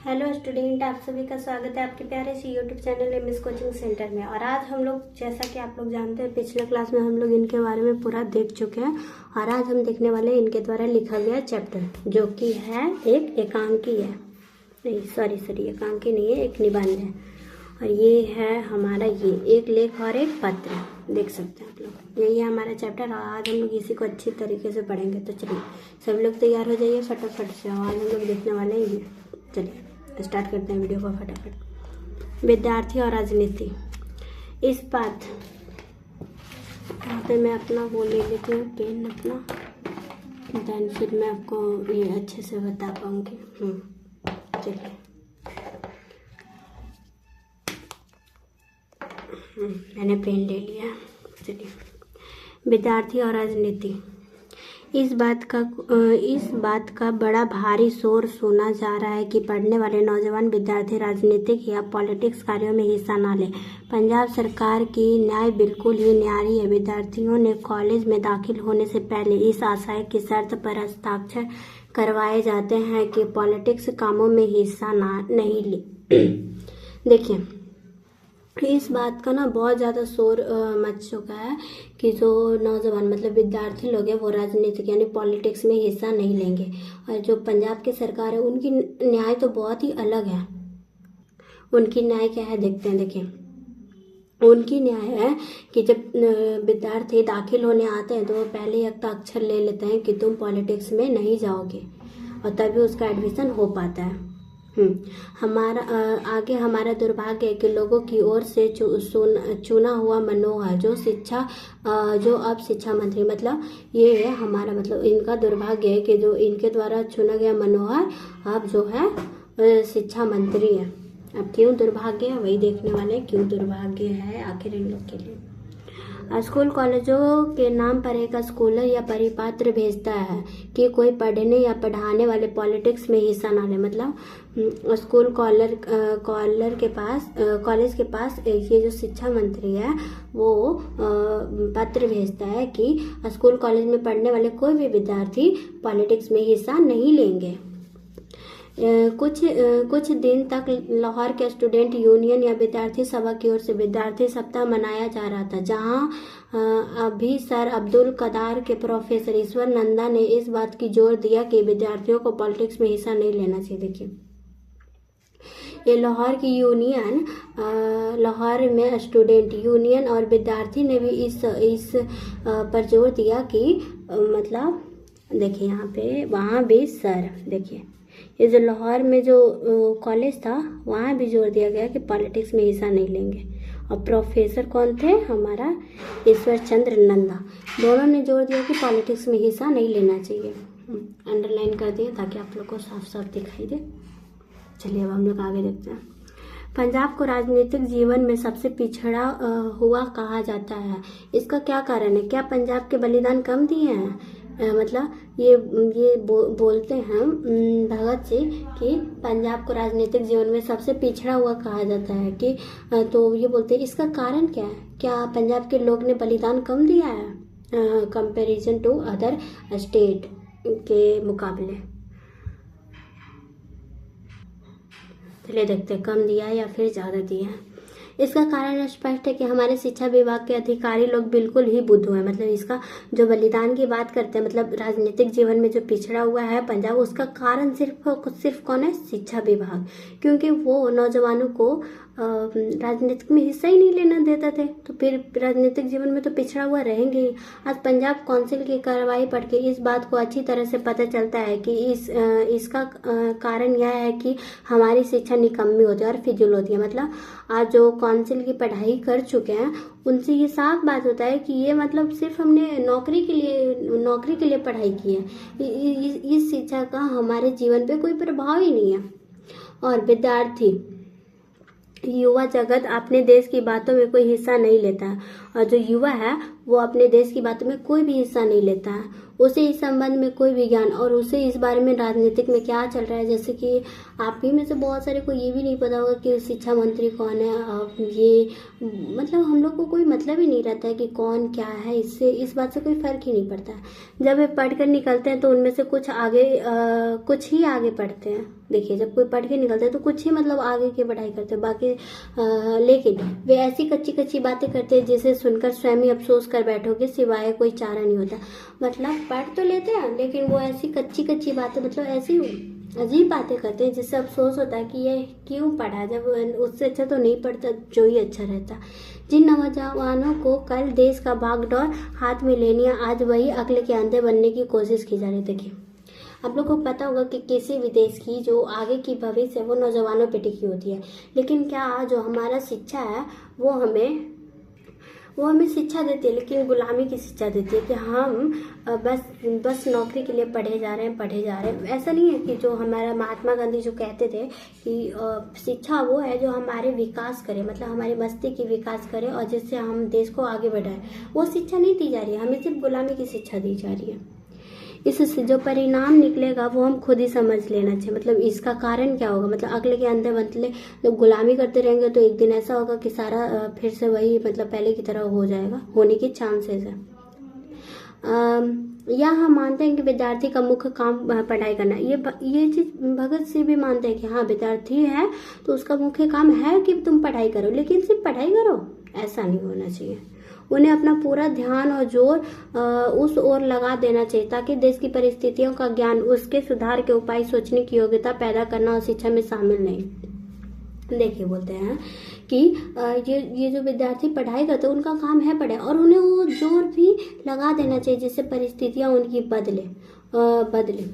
Hello student, आप सभी का स्वागत है आपके प्यारे से YouTube channel MS coaching centre में। और आज हम लोग, जैसा कि आप लोग जानते हैं, पिछले क्लास में हम लोग इनके बारे में पूरा देख चुके हैं। और आज हम देखने वाले हैं इनके द्वारा लिखा गया चैप्टर, जो कि है एक एकांकी है, नहीं सॉरी एकांकी नहीं है, एक निबंध है। और ये है हमारा ये एक लेख और एक पत्र, देख सकते हैं आप लोग। यही है हमारा चैप्टर और आज हम लोग इसी को अच्छी तरीके से पढ़ेंगे। तो चलिए सभी लोग तैयार हो जाइए फटाफट से, आज हम लोग देखने वाले हैं ये। चलिए स्टार्ट करते हैं वीडियो को फटाफट। विद्यार्थी और राजनीति, इस बात यहाँ पे मैं अपना वो ले लेती हूँ पेन अपना, देन फिर मैं आपको ये अच्छे से बता पाऊँगी। चलिए मैंने पेन ले लिया। चलिए, विद्यार्थी और राजनीति, इस बात का बड़ा भारी शोर सुना जा रहा है कि पढ़ने वाले नौजवान विद्यार्थी राजनीतिक या पॉलिटिक्स कार्यों में हिस्सा ना लें। पंजाब सरकार की न्याय बिल्कुल ही न्यारी है। विद्यार्थियों ने कॉलेज में दाखिल होने से पहले इस आशय की शर्त पर हस्ताक्षर करवाए जाते हैं कि पॉलिटिक्स कामों में हिस्सा नहीं ले। देखिए, इस बात का ना बहुत ज़्यादा शोर मच चुका है कि जो नौजवान मतलब विद्यार्थी लोग हैं वो राजनीतिक यानी पॉलिटिक्स में हिस्सा नहीं लेंगे। और जो पंजाब की सरकार है उनकी न्याय तो बहुत ही अलग है। उनकी न्याय क्या है देखते हैं। देखिए, उनकी न्याय है कि जब विद्यार्थी दाखिल होने आते हैं तो वो पहले ही हस्ताक्षर ले लेते हैं कि तुम पॉलिटिक्स में नहीं जाओगे, और तभी उसका एडमिशन हो पाता है। हमारा दुर्भाग्य है कि लोगों की ओर से चुना हुआ मनोहर जो अब शिक्षा मंत्री, मतलब ये है हमारा, मतलब इनका दुर्भाग्य है कि जो इनके द्वारा चुना गया मनोहर अब जो है शिक्षा मंत्री है। अब क्यों दुर्भाग्य है वही देखने वाले, क्यों दुर्भाग्य है आखिर इन लोग के लिए। स्कूल कॉलेजों के नाम पर एक स्कॉलर या परिपत्र भेजता है कि कोई पढ़ने या पढ़ाने वाले पॉलिटिक्स में हिस्सा ना ले। मतलब स्कूल कॉलेज के पास ये जो शिक्षा मंत्री है वो पत्र भेजता है कि स्कूल कॉलेज में पढ़ने वाले कोई भी विद्यार्थी पॉलिटिक्स में हिस्सा नहीं लेंगे। कुछ दिन तक लाहौर के स्टूडेंट यूनियन या विद्यार्थी सभा की ओर से विद्यार्थी सप्ताह मनाया जा रहा था, जहां अभी सर अब्दुल कदार के प्रोफेसर ईश्वर नंदा ने इस बात की जोर दिया कि विद्यार्थियों को पॉलिटिक्स में हिस्सा नहीं लेना चाहिए। देखिए, ये लाहौर की यूनियन, लाहौर में स्टूडेंट यूनियन और विद्यार्थी ने भी इस पर जोर दिया कि मतलब देखिए यहाँ पे वहाँ भी सर, देखिए ये जो लाहौर में जो कॉलेज था वहाँ भी जोर दिया गया कि पॉलिटिक्स में हिस्सा नहीं लेंगे। और प्रोफेसर कौन थे, हमारा ईश्वर चंद्र नंदा, दोनों ने जोर दिया कि पॉलिटिक्स में हिस्सा नहीं लेना चाहिए। अंडरलाइन कर दिए ताकि आप लोग को साफ साफ दिखाई दे। चलिए अब हम लोग आगे देखते हैं। पंजाब को राजनीतिक जीवन में सबसे पिछड़ा हुआ कहा जाता है। इसका क्या कारण है? क्या पंजाब के बलिदान कम दिए हैं? मतलब ये बोलते हैं भगत सिंह कि पंजाब को राजनीतिक जीवन में सबसे पिछड़ा हुआ कहा जाता है कि तो ये बोलते हैं इसका कारण क्या है? क्या पंजाब के लोग ने बलिदान कम दिया है कंपैरिजन टू अदर स्टेट के मुकाबले? चलिए देखते हैं, कम दिया है या फिर ज़्यादा दिया है। इसका कारण स्पष्ट है कि हमारे शिक्षा विभाग के अधिकारी लोग बिल्कुल ही बुद्धू हैं। मतलब इसका जो बलिदान की बात करते हैं, मतलब राजनीतिक जीवन में जो पिछड़ा हुआ है पंजाब, उसका कारण सिर्फ कौन है? शिक्षा विभाग, क्योंकि वो नौजवानों को राजनीतिक में हिस्सा ही नहीं लेना देता थे, तो फिर राजनीतिक जीवन में तो पिछड़ा हुआ रहेंगे ही। आज पंजाब काउंसिल की कार्रवाई पढ़ के इस बात को अच्छी तरह से पता चलता है कि इसका कारण यह है कि हमारी शिक्षा निकम्मी होती है और फिजूल होती है। मतलब आज जो काउंसिल की पढ़ाई कर चुके हैं उनसे ये साफ बात होता है कि ये मतलब सिर्फ हमने नौकरी के लिए पढ़ाई की है, इस शिक्षा का हमारे जीवन पे कोई प्रभाव ही नहीं है। और विद्यार्थी युवा जगत अपने देश की बातों में कोई हिस्सा नहीं लेता है, और जो युवा है वो अपने देश की बातों में कोई भी हिस्सा नहीं लेता है। उसे इस संबंध में कोई भी ज्ञान और उसे इस बारे में राजनीतिक में क्या चल रहा है, जैसे कि आप ही में से बहुत सारे को ये भी नहीं पता होगा कि शिक्षा मंत्री कौन है। आप ये मतलब हम लोग को कोई मतलब ही नहीं रहता है कि कौन क्या है, इससे इस बात से कोई फर्क ही नहीं पड़ता है। जब वे पढ़ कर निकलते हैं तो उनमें से कुछ ही आगे पढ़ते हैं। देखिए, जब कोई पढ़ के निकलते हैं तो कुछ ही मतलब आगे की पढ़ाई करते हैं, बाकी लेकिन वे ऐसी कच्ची कच्ची बातें करते हैं जिसे सुनकर स्वयं ही अफसोस कर बैठोगे, सिवाय कोई चारा नहीं होता। मतलब पढ़ तो लेते हैं लेकिन वो ऐसी कच्ची कच्ची बातें, मतलब ऐसी अजीब बातें करते हैं जिससे अफसोस होता है कि ये क्यों पढ़ा, जब उससे अच्छा तो नहीं पढ़ता जो ही अच्छा रहता। जिन नौजवानों को कल देश का बागडोर हाथ में लेनी है, आज वही अक्ल के अंधे बनने की कोशिश की जा रही। देखिए, आप लोग को पता होगा कि किसी भी देश की जो आगे की भविष्य है वो नौजवानों पे टिकी होती है। लेकिन क्या जो हमारा शिक्षा है वो हमें शिक्षा देती है, लेकिन गुलामी की शिक्षा देती है कि हम बस नौकरी के लिए पढ़े जा रहे हैं। ऐसा नहीं है कि जो हमारा महात्मा गांधी जो कहते थे कि शिक्षा वो है जो हमारे विकास करे, मतलब हमारे मस्तिष्क की विकास करे और जिससे हम देश को आगे बढ़ाए। वो शिक्षा नहीं दी जा रही है, हमें सिर्फ गुलामी की शिक्षा दी जा रही है। इससे जो परिणाम निकलेगा वो हम खुद ही समझ लेना चाहिए। मतलब इसका कारण क्या होगा, मतलब अगले के अंदर मतलब जब गुलामी करते रहेंगे तो एक दिन ऐसा होगा कि सारा फिर से वही मतलब पहले की तरह हो जाएगा, होने के चांसेस है। या हम मानते हैं कि विद्यार्थी का मुख्य काम पढ़ाई करना, ये चीज भगत सिंह भी मानते हैं कि हाँ विद्यार्थी है तो उसका मुख्य काम है कि तुम पढ़ाई करो, लेकिन सिर्फ पढ़ाई करो ऐसा नहीं होना चाहिए। उन्हें अपना पूरा ध्यान और जोर उस ओर लगा देना चाहिए ताकि देश की परिस्थितियों का ज्ञान, उसके सुधार के उपाय सोचने की योग्यता पैदा करना और शिक्षा में शामिल नहीं। देखिए, बोलते हैं कि ये जो विद्यार्थी पढ़ाई करते हैं उनका काम है पढ़ाई, और उन्हें वो जोर भी लगा देना चाहिए जिससे परिस्थितियां उनकी बदले।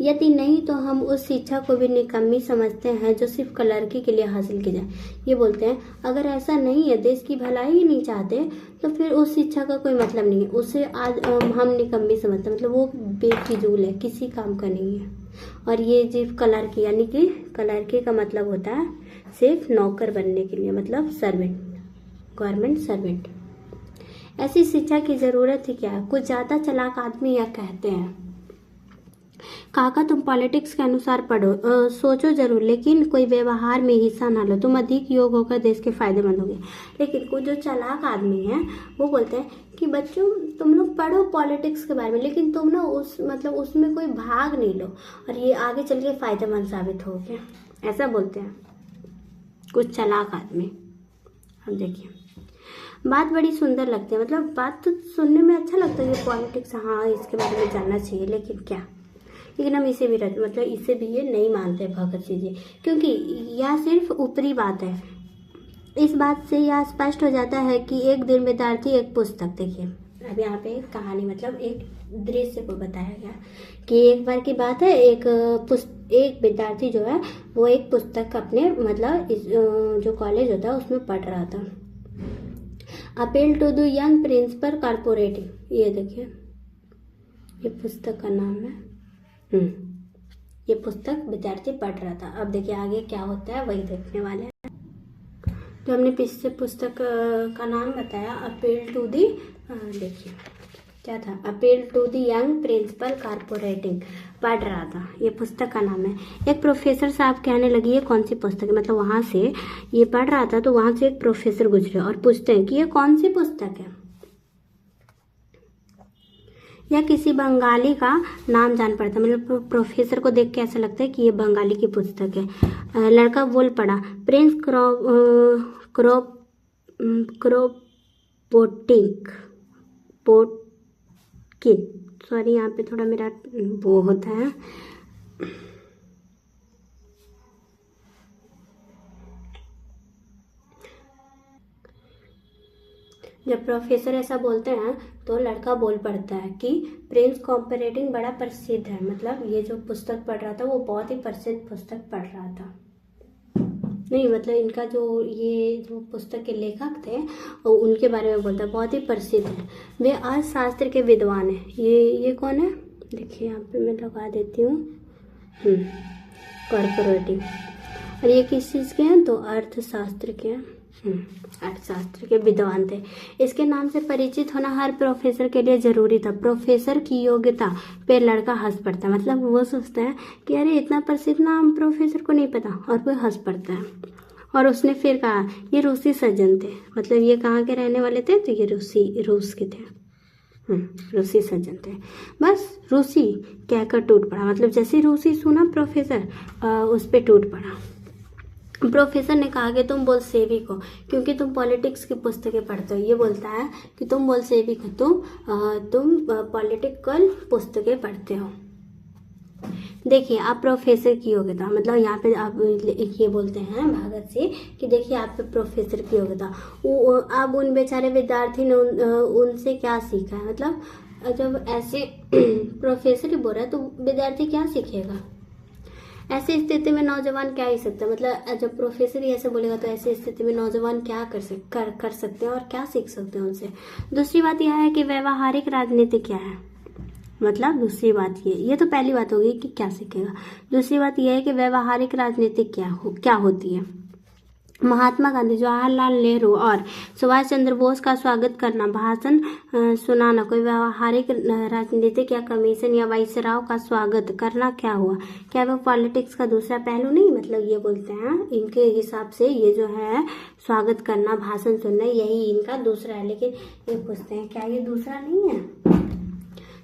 यदि नहीं तो हम उस शिक्षा को भी निकम्मी समझते हैं जो सिर्फ क्लर्की के लिए हासिल की जाए। ये बोलते हैं अगर ऐसा नहीं है, देश की भलाई ही नहीं चाहते तो फिर उस शिक्षा का कोई मतलब नहीं है, उसे आज हम निकम्मी समझते हैं, मतलब वो बेफिजूल है, किसी काम का नहीं है। और ये सिर्फ क्लर्की, यानी कि क्लर्की का मतलब होता है सिर्फ नौकर बनने के लिए, मतलब सर्वेंट, गवर्नमेंट सर्वेंट। ऐसी शिक्षा की जरूरत ही क्या है। कुछ ज्यादा चालाक आदमी यह कहते हैं, काका तुम पॉलिटिक्स के अनुसार पढ़ो, सोचो जरूर, लेकिन कोई व्यवहार में हिस्सा ना लो, तुम अधिक योग होकर देश के फायदेमंद होगे। लेकिन कुछ जो चालाक आदमी हैं वो बोलते हैं कि बच्चों तुम लोग पढ़ो पॉलिटिक्स के बारे में, लेकिन तुम ना उसमें कोई भाग नहीं लो और ये आगे चल के फायदेमंद साबित होगे, ऐसा बोलते हैं कुछ चालाक आदमी। अब देखिए, बात बड़ी सुंदर लगती है, मतलब बात तो सुनने में अच्छा लगता है कि पॉलिटिक्स, हाँ इसके बारे में जानना चाहिए, लेकिन हम इसे भी ये नहीं मानते भगत सिंह जी, क्योंकि यह सिर्फ ऊपरी बात है। इस बात से यह स्पष्ट हो जाता है कि एक दिन विद्यार्थी एक पुस्तक, देखिए अब यहाँ पे एक कहानी, मतलब एक दृश्य को बताया गया कि एक बार की बात है, एक विद्यार्थी जो है वो एक पुस्तक अपने जो कॉलेज होता है उसमें पढ़ रहा था, appeal to the young principal corporative. ये देखिए, ये पुस्तक का नाम है। ये पुस्तक विद्यार्थी पढ़ रहा था। अब देखिए आगे क्या होता है वही देखने वाले हैं। जो हमने पिछले पुस्तक का नाम बताया, अपील टू दी, देखिए क्या था, appeal to the young principal corporating, पढ़ रहा था, ये पुस्तक का नाम है। एक प्रोफेसर साहब कहने लगी ये कौन सी पुस्तक है, मतलब वहां से ये पढ़ रहा था तो वहां से एक प्रोफेसर गुजरे और पूछते हैं कि ये कौन सी पुस्तक है। या किसी बंगाली का नाम जान पड़ता है, मतलब प्रोफेसर को देख के ऐसा लगता है कि ये बंगाली की पुस्तक है। लड़का बोल पड़ा, प्रिंस पोटकिन, सॉरी यहाँ पे थोड़ा मेरा वो होता है। जब प्रोफेसर ऐसा बोलते हैं तो लड़का बोल पड़ता है कि प्रिंस कॉम्परेटिंग बड़ा प्रसिद्ध है, मतलब ये जो पुस्तक पढ़ रहा था वो बहुत ही प्रसिद्ध पुस्तक पढ़ रहा था। नहीं, मतलब इनका ये जो पुस्तक के लेखक थे उनके बारे में बोलता है, बहुत ही प्रसिद्ध है, वे अर्थशास्त्र के विद्वान हैं। ये कौन है, देखिए यहाँ पे मैं लगा देती हूँ, कॉर्पोरेटिव। और ये किस चीज़ के हैं, तो अर्थशास्त्र के हैं। अर्थशास्त्र के विद्वान थे। इसके नाम से परिचित होना हर प्रोफेसर के लिए जरूरी था। प्रोफेसर की योग्यता पे लड़का हंस पड़ता है, मतलब वो सोचता है कि अरे इतना प्रसिद्ध नाम प्रोफेसर को नहीं पता, और वो हंस पड़ता है। और उसने फिर कहा ये रूसी सज्जन थे, मतलब ये कहाँ के रहने वाले थे, तो ये रूस के थे। रूसी सज्जन थे। बस रूसी कहकर टूट पड़ा, मतलब जैसे रूसी सुना प्रोफेसर उस पर टूट पड़ा। प्रोफेसर ने कहा कि तुम बोल्शेविक हो क्योंकि तुम पॉलिटिक्स की पुस्तकें पढ़ते हो। ये बोलता है कि तुम बोल्शेविक हो, तुम पॉलिटिकल पुस्तकें पढ़ते हो। देखिए आप प्रोफेसर की योग्यता, मतलब यहाँ पे आप ये बोलते हैं भगत सिंह कि देखिए आप पे प्रोफेसर की योग्यता। अब उन बेचारे विद्यार्थी ने उनसे क्या सीखा है, मतलब जब ऐसे प्रोफेसर ही बोल रहा है तो विद्यार्थी क्या सीखेगा। ऐसी स्थिति में नौजवान क्या ही सकता है, मतलब जब प्रोफेसर ही ऐसे बोलेगा तो ऐसी स्थिति में नौजवान क्या कर सकते हैं और क्या सीख सकते हैं उनसे। दूसरी बात यह है कि व्यवहारिक राजनीति क्या है, मतलब दूसरी बात ये तो पहली बात होगी कि क्या सीखेगा। दूसरी बात यह है कि व्यवहारिक राजनीति क्या होती है। महात्मा गांधी, जवाहरलाल नेहरू और सुभाष चंद्र बोस का स्वागत करना, भाषण सुनाना कोई व्यवहारिक राजनीतिक या कमीशन या वाइसराव का स्वागत करना क्या हुआ। क्या वो पॉलिटिक्स का दूसरा पहलू नहीं, मतलब ये बोलते हैं इनके हिसाब से ये जो है स्वागत करना, भाषण सुनना, यही इनका दूसरा है। लेकिन ये पूछते हैं क्या ये दूसरा नहीं है।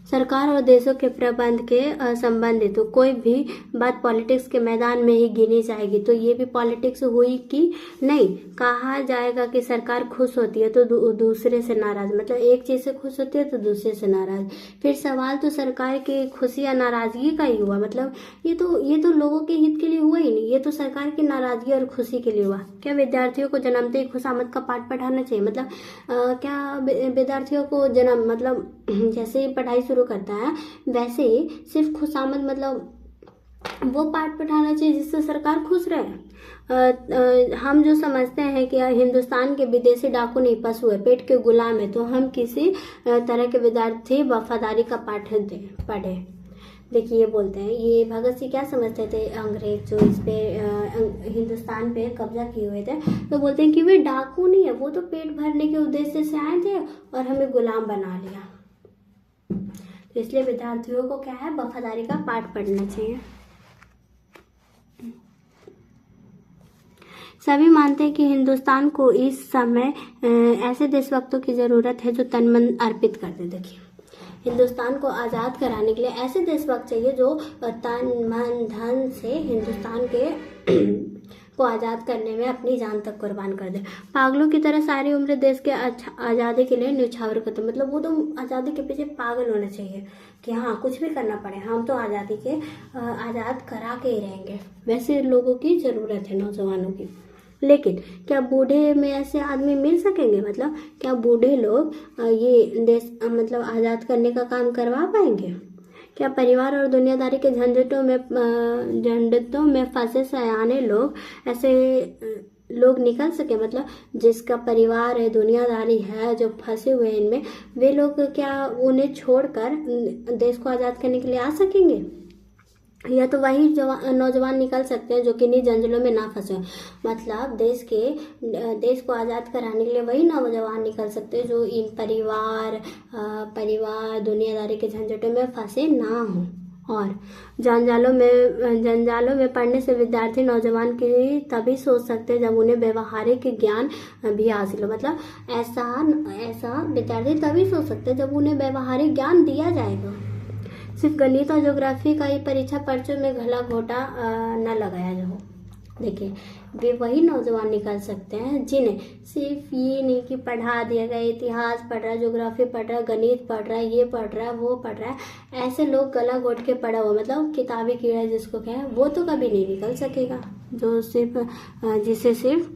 सरकार और देशों के प्रबंध के संबंधित तो कोई भी बात पॉलिटिक्स के मैदान में ही गिनी जाएगी, तो ये भी पॉलिटिक्स हुई कि नहीं। कहा जाएगा कि सरकार खुश होती है तो दूसरे से नाराज, मतलब एक चीज से खुश होती है तो दूसरे से नाराज। फिर सवाल तो सरकार की खुशी या नाराजगी का ही हुआ, मतलब ये तो लोगों के हित के लिए हुआ ही नहीं, ये तो सरकार की नाराजगी और खुशी के लिए हुआ। क्या विद्यार्थियों को जन्मते ही खुशामद का पाठ पढ़ाना चाहिए, मतलब क्या विद्यार्थियों को मतलब जैसे ही पढ़ाई शुरू करता है वैसे ही सिर्फ खुशामद मतलब वो पाठ पढ़ाना चाहिए जिससे सरकार खुश रहे। हम जो समझते हैं कि हिंदुस्तान के विदेशी डाकू नहीं पशु है, पेट के गुलाम है, तो हम किसी तरह के विद्यार्थी वफादारी का पाठ पढ़े। देखिए ये बोलते हैं, ये भगत सिंह क्या समझते थे, अंग्रेज जो इस पे हिंदुस्तान पे कब्जा किए हुए थे, तो बोलते हैं कि वे डाकू नहीं है, वो तो पेट भरने के उद्देश्य से आए थे और हमें गुलाम बना लिया। तो इसलिए विद्यार्थियों को क्या है, वफादारी का पाठ पढ़ना चाहिए। सभी मानते हैं कि हिंदुस्तान को इस समय ऐसे देशभक्तों की जरूरत है जो तन मन अर्पित कर दे। देखिए हिंदुस्तान को आज़ाद कराने के लिए ऐसे देशभक्त चाहिए जो तन मन धन से हिंदुस्तान के को आज़ाद करने में अपनी जान तक कुर्बान कर दे। पागलों की तरह सारी उम्र देश के आज़ादी के लिए न्यौछावर करते, मतलब वो तो आज़ादी के पीछे पागल होना चाहिए कि हाँ कुछ भी करना पड़े, हम तो आज़ादी के आज़ाद करा के ही रहेंगे। वैसे लोगों की ज़रूरत है, नौजवानों की। लेकिन क्या बूढ़े में ऐसे आदमी मिल सकेंगे, मतलब क्या बूढ़े लोग ये देश मतलब आज़ाद करने का काम करवा पाएंगे। क्या परिवार और दुनियादारी के झंझटों में फंसे सयाने लोग ऐसे लोग निकल सके, मतलब जिसका परिवार है दुनियादारी है जो फंसे हुए हैं इनमें, वे लोग क्या उन्हें छोड़कर देश को आज़ाद करने के लिए आ सकेंगे। या तो वही नौजवान निकल सकते हैं जो किन्हीं जंजलों में ना फंसे, मतलब देश को आज़ाद कराने के लिए वही नौजवान निकल सकते हैं जो इन परिवार दुनियादारी के झंझटों में फंसे ना हो। और जंजालों में पढ़ने से विद्यार्थी नौजवान की तभी सोच सकते हैं जब उन्हें व्यवहारिक ज्ञान भी हासिल हो, मतलब ऐसा विद्यार्थी तभी सोच सकते हैं जब उन्हें व्यवहारिक ज्ञान दिया जाएगा। सिर्फ गणित और ज्योग्राफी का ही परीक्षा पर्चों में घला घोटा न लगाया जाओ। देखिए वे वही नौजवान निकल सकते हैं जिन्हें सिर्फ ये नहीं कि पढ़ा दिया गया, इतिहास पढ़ रहा है, ज्योग्राफी पढ़ रहा है, गणित पढ़ रहा है, ये पढ़ रहा है, वो पढ़ रहा है, ऐसे लोग गला घोट के पढ़ा हुआ, मतलब किताबी कीड़ा जिसको क्या है, वो तो कभी नहीं निकल सकेगा, जो जिसे सिर्फ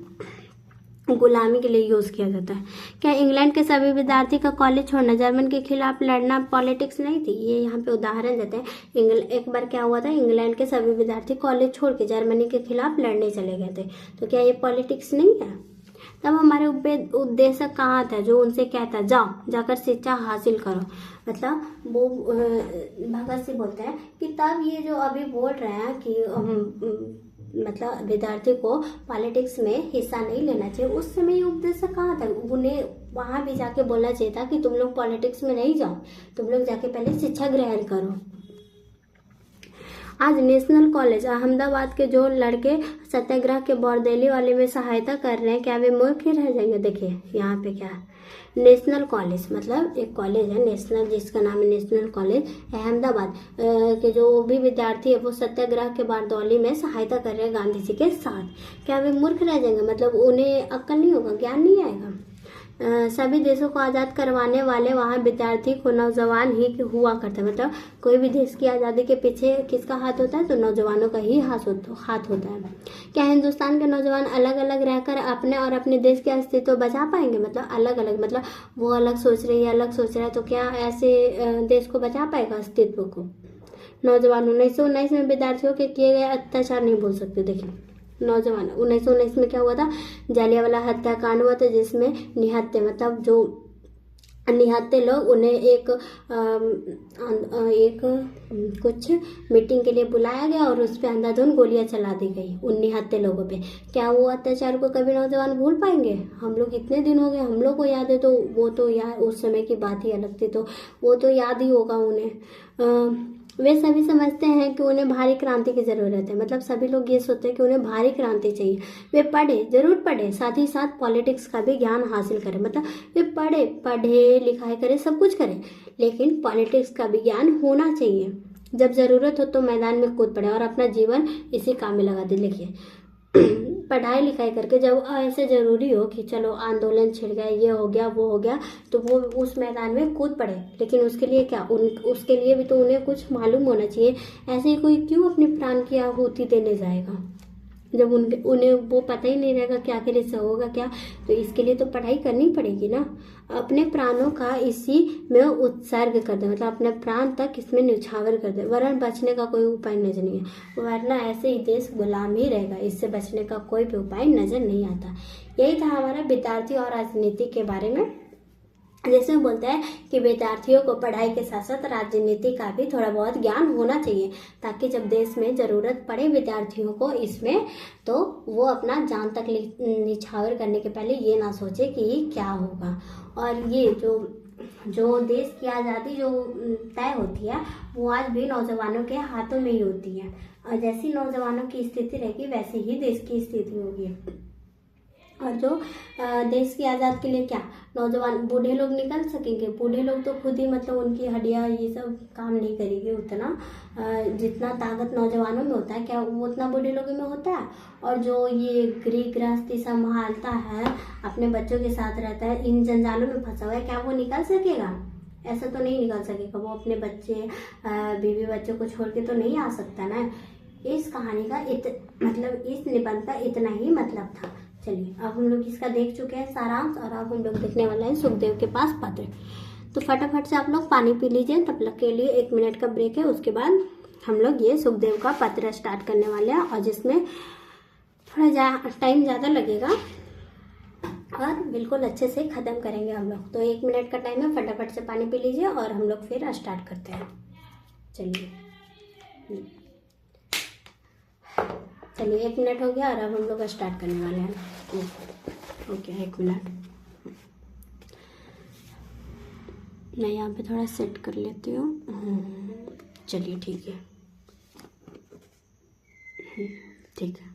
गुलामी के लिए यूज किया जाता है। क्या इंग्लैंड के सभी विद्यार्थी का कॉलेज छोड़ना जर्मन के खिलाफ लड़ना पॉलिटिक्स नहीं थी। ये यहाँ पे उदाहरण देते हैं। एक बार क्या हुआ था, इंग्लैंड के सभी विद्यार्थी कॉलेज छोड़ के जर्मनी के खिलाफ लड़ने चले गए थे, तो क्या ये पॉलिटिक्स नहीं है। तब हमारे उद्देश्य कहाँ था जो उनसे कहता जाकर शिक्षा हासिल करो, मतलब वो भगत सिंह बोलते हैं कि तब ये जो अभी बोल रहे हैं कि मतलब विद्यार्थी को पॉलिटिक्स में हिस्सा नहीं लेना चाहिए। उस समय ये उपदेश कहाँ था, उन्हें वहाँ भी जाके बोलना चाहिए था कि तुम लोग पॉलिटिक्स में नहीं जाओ, तुम लोग जाके पहले शिक्षा ग्रहण करो। आज नेशनल कॉलेज अहमदाबाद के जो लड़के सत्याग्रह के बौरदेली वाले में सहायता कर रहे हैं, क्या वे मूर्ख ही रह जाएंगे? देखिए यहाँ पे क्या है, नेशनल कॉलेज मतलब एक कॉलेज है नेशनल, जिसका नाम है नेशनल कॉलेज अहमदाबाद के जो भी विद्यार्थी है वो सत्याग्रह के बारदौली में सहायता कर रहे हैं गांधी जी के साथ। क्या वे मूर्ख रह जाएंगे? मतलब उन्हें अक्ल नहीं होगा, ज्ञान नहीं आएगा? सभी देशों को आज़ाद करवाने वाले वहाँ विद्यार्थी को नौजवान ही हुआ करता है। मतलब कोई भी देश की आज़ादी के पीछे किसका हाथ होता है? तो नौजवानों का ही हाथ होता है। क्या हिंदुस्तान के नौजवान अलग अलग रहकर अपने और अपने देश के अस्तित्व बचा पाएंगे? मतलब अलग अलग, मतलब वो अलग सोच रही है, अलग सोच रहा है, तो क्या ऐसे देश को बचा पाएगा, अस्तित्व को? नौजवान 1919 में विद्यार्थियों के किए गए अत्याचार नहीं भूल सकते। देखिए नौजवान 1919 में क्या हुआ था, जालियांवाला हत्याकांड हुआ था, जिसमें निहत्थे मतलब जो निहत्थे लोग उन्हें एक कुछ मीटिंग के लिए बुलाया गया और उस पर अंधाधुंध गोलियां चला दी गई उन निहत्थे लोगों पे। क्या वो अत्याचार को कभी नौजवान भूल पाएंगे? हम लोग इतने दिन हो गए, हम लोग को याद है, तो वो तो यार उस समय की बात ही अलग थी, तो वो तो याद ही होगा उन्हें। वे सभी समझते हैं कि उन्हें भारी क्रांति की ज़रूरत है। मतलब सभी लोग ये सोचते हैं कि उन्हें भारी क्रांति चाहिए। वे पढ़े, जरूर पढ़े, साथ ही साथ पॉलिटिक्स का भी ज्ञान हासिल करें। मतलब वे पढ़े लिखाई करें, सब कुछ करें, लेकिन पॉलिटिक्स का भी ज्ञान होना चाहिए। जब ज़रूरत हो तो मैदान में कूद पड़े और अपना जीवन इसी काम में लगा दे। लिखिए पढ़ाई लिखाई करके जब ऐसे ज़रूरी हो कि चलो आंदोलन छिड़ गया, ये हो गया, वो हो गया, तो वो उस मैदान में कूद पड़े। लेकिन उसके लिए क्या, उसके लिए भी तो उन्हें कुछ मालूम होना चाहिए। ऐसे ही कोई क्यों अपने प्राण की आहुति देने जाएगा जब उन्हें वो पता ही नहीं रहेगा कि आखिर इससे होगा क्या? तो इसके लिए तो पढ़ाई करनी पड़ेगी ना। अपने प्राणों का इसी में उत्सर्ग कर दे, मतलब अपने प्राण तक इसमें न्यौछावर कर दे, वरन बचने का कोई उपाय नजर नहीं है। वरना ऐसे ही देश गुलाम ही रहेगा, इससे बचने का कोई भी उपाय नजर नहीं आता। यही था हमारा विद्यार्थी और राजनीति के बारे में। जैसे बोलते हैं कि विद्यार्थियों को पढ़ाई के साथ साथ राजनीति का भी थोड़ा बहुत ज्ञान होना चाहिए, ताकि जब देश में ज़रूरत पड़े विद्यार्थियों को इसमें, तो वो अपना जान तक निछावर करने के पहले ये ना सोचे कि क्या होगा। और ये जो देश की आज़ादी जो तय होती है वो आज भी नौजवानों के हाथों में ही होती है। और जैसी नौजवानों की स्थिति रहेगी वैसी ही देश की स्थिति होगी। और जो देश की आज़ाद के लिए क्या नौजवान, बूढ़े लोग निकल सकेंगे? बूढ़े लोग तो खुद ही मतलब उनकी हड्डियाँ ये सब काम नहीं करेगी उतना, जितना ताकत नौजवानों में होता है, क्या वो उतना बूढ़े लोगों में होता है? और जो ये गृहस्थी संभालता है, अपने बच्चों के साथ रहता है, इन जंजालों में फंसा हुआ है, क्या वो निकल सकेगा? ऐसा तो नहीं निकल सकेगा। वो अपने बच्चे बीवी बच्चों को छोड़ के तो नहीं आ सकता ना। इस कहानी का मतलब इस निबंध का इतना ही मतलब था। चलिए अब हम लोग इसका देख चुके हैं सारांश, और अब हम लोग देखने वाले हैं सुखदेव के पास पत्र। तो फटाफट से आप लोग पानी पी लीजिए, तब तक के लिए 1 मिनट का ब्रेक है। उसके बाद हम लोग ये सुखदेव का पत्र स्टार्ट करने वाले हैं, और जिसमें थोड़ा टाइम ज़्यादा लगेगा और बिल्कुल अच्छे से ख़त्म करेंगे हम लोग। तो 1 मिनट का टाइम है, फटाफट से पानी पी लीजिए और हम लोग फिर स्टार्ट करते हैं। चलिए 1 मिनट हो गया और अब हम लोग स्टार्ट करने वाले हैं। ओके 1 मिनट मैं यहाँ पे थोड़ा सेट कर लेती हूँ। चलिए ठीक है, ठीक है।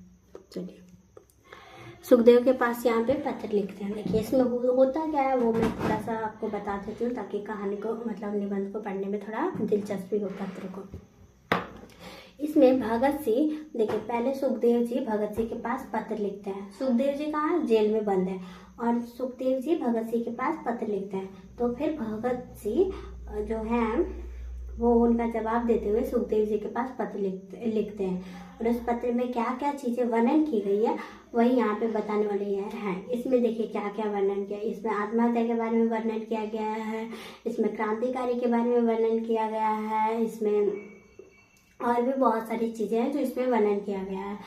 चलिए सुखदेव के पास यहाँ पे पत्र लिखते हैं। देखिए इसमें होता क्या है वो मैं थोड़ा सा आपको बता देती हूँ, ताकि कहानी को मतलब निबंध को पढ़ने में थोड़ा दिलचस्पी हो पत्र को। इसमें भगत सिंह, देखिए पहले सुखदेव जी भगत सिंह के पास पत्र लिखते हैं। सुखदेव जी कहाँ, जेल में बंद है, और सुखदेव जी भगत सिंह के पास पत्र लिखते हैं। तो फिर भगत सिंह जो हैं वो उनका जवाब देते हुए सुखदेव जी के पास पत्र लिखते हैं। और उस पत्र में क्या क्या चीज़ें वर्णन की गई है वही यहाँ पे बताने वाले हैं। इसमें देखिए क्या क्या वर्णन किया। इसमें आत्महत्या के बारे में वर्णन किया गया है, इसमें क्रांतिकारी के बारे में वर्णन किया गया है, इसमें और भी बहुत सारी चीज़ें हैं जो इसमें वर्णन किया गया है।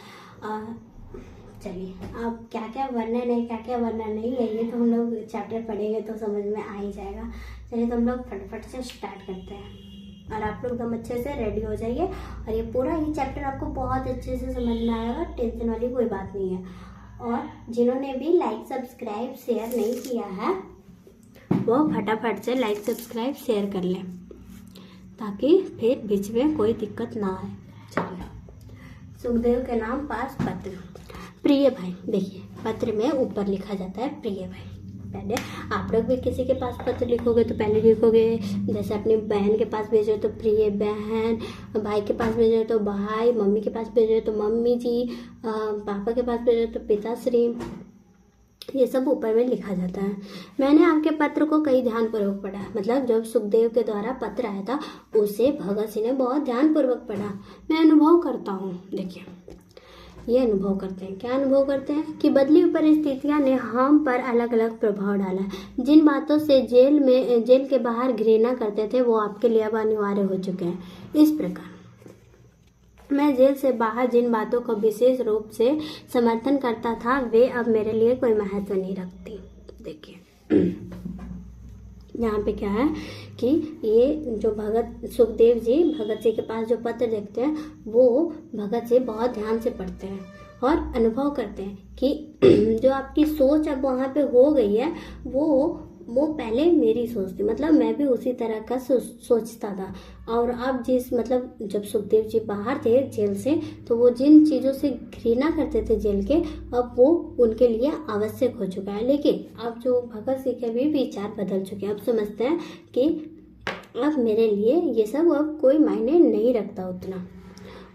चलिए अब क्या क्या वर्णन है क्या क्या वर्णन नहीं है ये तो हम लोग चैप्टर पढ़ेंगे तो समझ में आ ही जाएगा। चलिए तो हम लोग फटाफट से स्टार्ट करते हैं। और आप लोग एकदम अच्छे से रेडी हो जाइए। और ये पूरा ये चैप्टर आपको बहुत अच्छे से समझ में आएगा, टेंशन वाली कोई बात नहीं है। और जिन्होंने भी लाइक सब्सक्राइब शेयर नहीं किया है वो फटाफट से लाइक सब्सक्राइब शेयर कर लें, ताकि फिर बीच में कोई दिक्कत ना आए। चलिए, सुखदेव के नाम पास पत्र। प्रिय भाई, देखिए पत्र में ऊपर लिखा जाता है प्रिय भाई। पहले आप लोग भी किसी के पास पत्र लिखोगे तो पहले लिखोगे, जैसे अपनी बहन के पास भेजो तो प्रिय बहन, भाई के पास भेजो तो भाई, मम्मी के पास भेजो तो मम्मी जी, पापा के पास भेजो तो पिताश्री, ये सब ऊपर में लिखा जाता है। मैंने आपके पत्र को कई ध्यानपूर्वक पढ़ा, मतलब जब सुखदेव के द्वारा पत्र आया था उसे भगत सिंह ने बहुत ध्यानपूर्वक पढ़ा। मैं अनुभव करता हूँ, देखिए ये अनुभव करते हैं, क्या अनुभव करते हैं कि बदली हुई परिस्थितियां ने हम पर अलग अलग प्रभाव डाला। जिन बातों से जेल के बाहर घृणा करते थे वो आपके लिए अब अनिवार्य हो चुके हैं। इस प्रकार मैं जेल से बाहर जिन बातों को विशेष रूप से समर्थन करता था वे अब मेरे लिए कोई महत्व नहीं रखती। देखिए यहाँ पे क्या है कि ये जो सुखदेव जी भगत सिंह के पास जो पत्र देखते हैं वो भगत सिंह बहुत ध्यान से पढ़ते हैं और अनुभव करते हैं कि जो आपकी सोच अब वहाँ पे हो गई है वो पहले मेरी सोच थी, मतलब मैं भी उसी तरह का सोचता था। और अब मतलब जब सुखदेव जी बाहर थे जेल से तो वो जिन चीज़ों से घृणा करते थे जेल के, अब वो उनके लिए आवश्यक हो चुका है। लेकिन अब जो भगत सिंह के भी विचार बदल चुके हैं, अब समझते हैं कि अब मेरे लिए ये सब अब कोई मायने नहीं रखता उतना।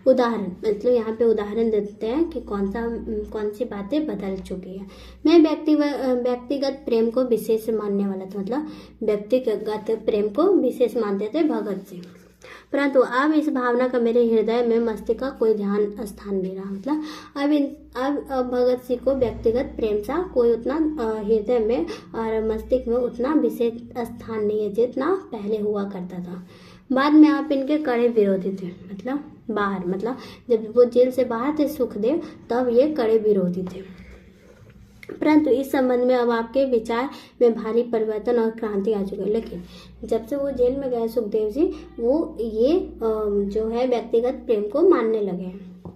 उदाहरण, मतलब यहाँ पे उदाहरण देते हैं कि कौन सी बातें बदल चुकी है। मैं व्यक्तिगत प्रेम को विशेष मानने वाला था, मतलब व्यक्तिगत प्रेम को विशेष मानते थे भगत सिंह, परंतु अब इस भावना का मेरे हृदय में मस्तिष्क का कोई स्थान नहीं रहा। मतलब अब भगत सिंह को व्यक्तिगत प्रेम सा कोई उतना हृदय में और मस्तिष्क में उतना विशेष स्थान नहीं है जितना पहले हुआ करता था। बाद में आप इनके कड़े विरोधी थे, मतलब जब वो जेल से बाहर थे सुखदेव तब ये कड़े विरोधी थे, परंतु इस संबंध में अब आपके विचार में भारी परिवर्तन और क्रांति आ चुकी है। लेकिन जब से वो जेल में गए सुखदेव जी वो ये जो है व्यक्तिगत प्रेम को मानने लगे हैं।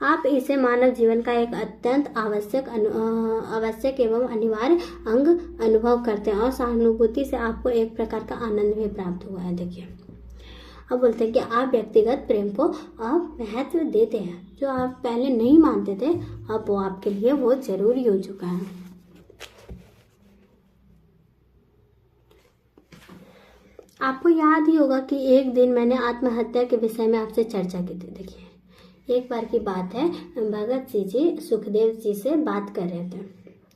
आप इसे मानव जीवन का एक अत्यंत आवश्यक एवं अनिवार्य अंग अनुभव करते हैं और सहानुभूति से आपको एक प्रकार का आनंद भी प्राप्त हुआ है। देखिए अब बोलते हैं कि आप व्यक्तिगत प्रेम को आप महत्व देते हैं, जो आप पहले नहीं मानते थे अब वो आपके लिए बहुत जरूरी हो चुका है। आपको याद ही होगा कि एक दिन मैंने आत्महत्या के विषय में आपसे चर्चा की थी। देखिए एक बार की बात है, भगत सिंह जी सुखदेव जी से बात कर रहे थे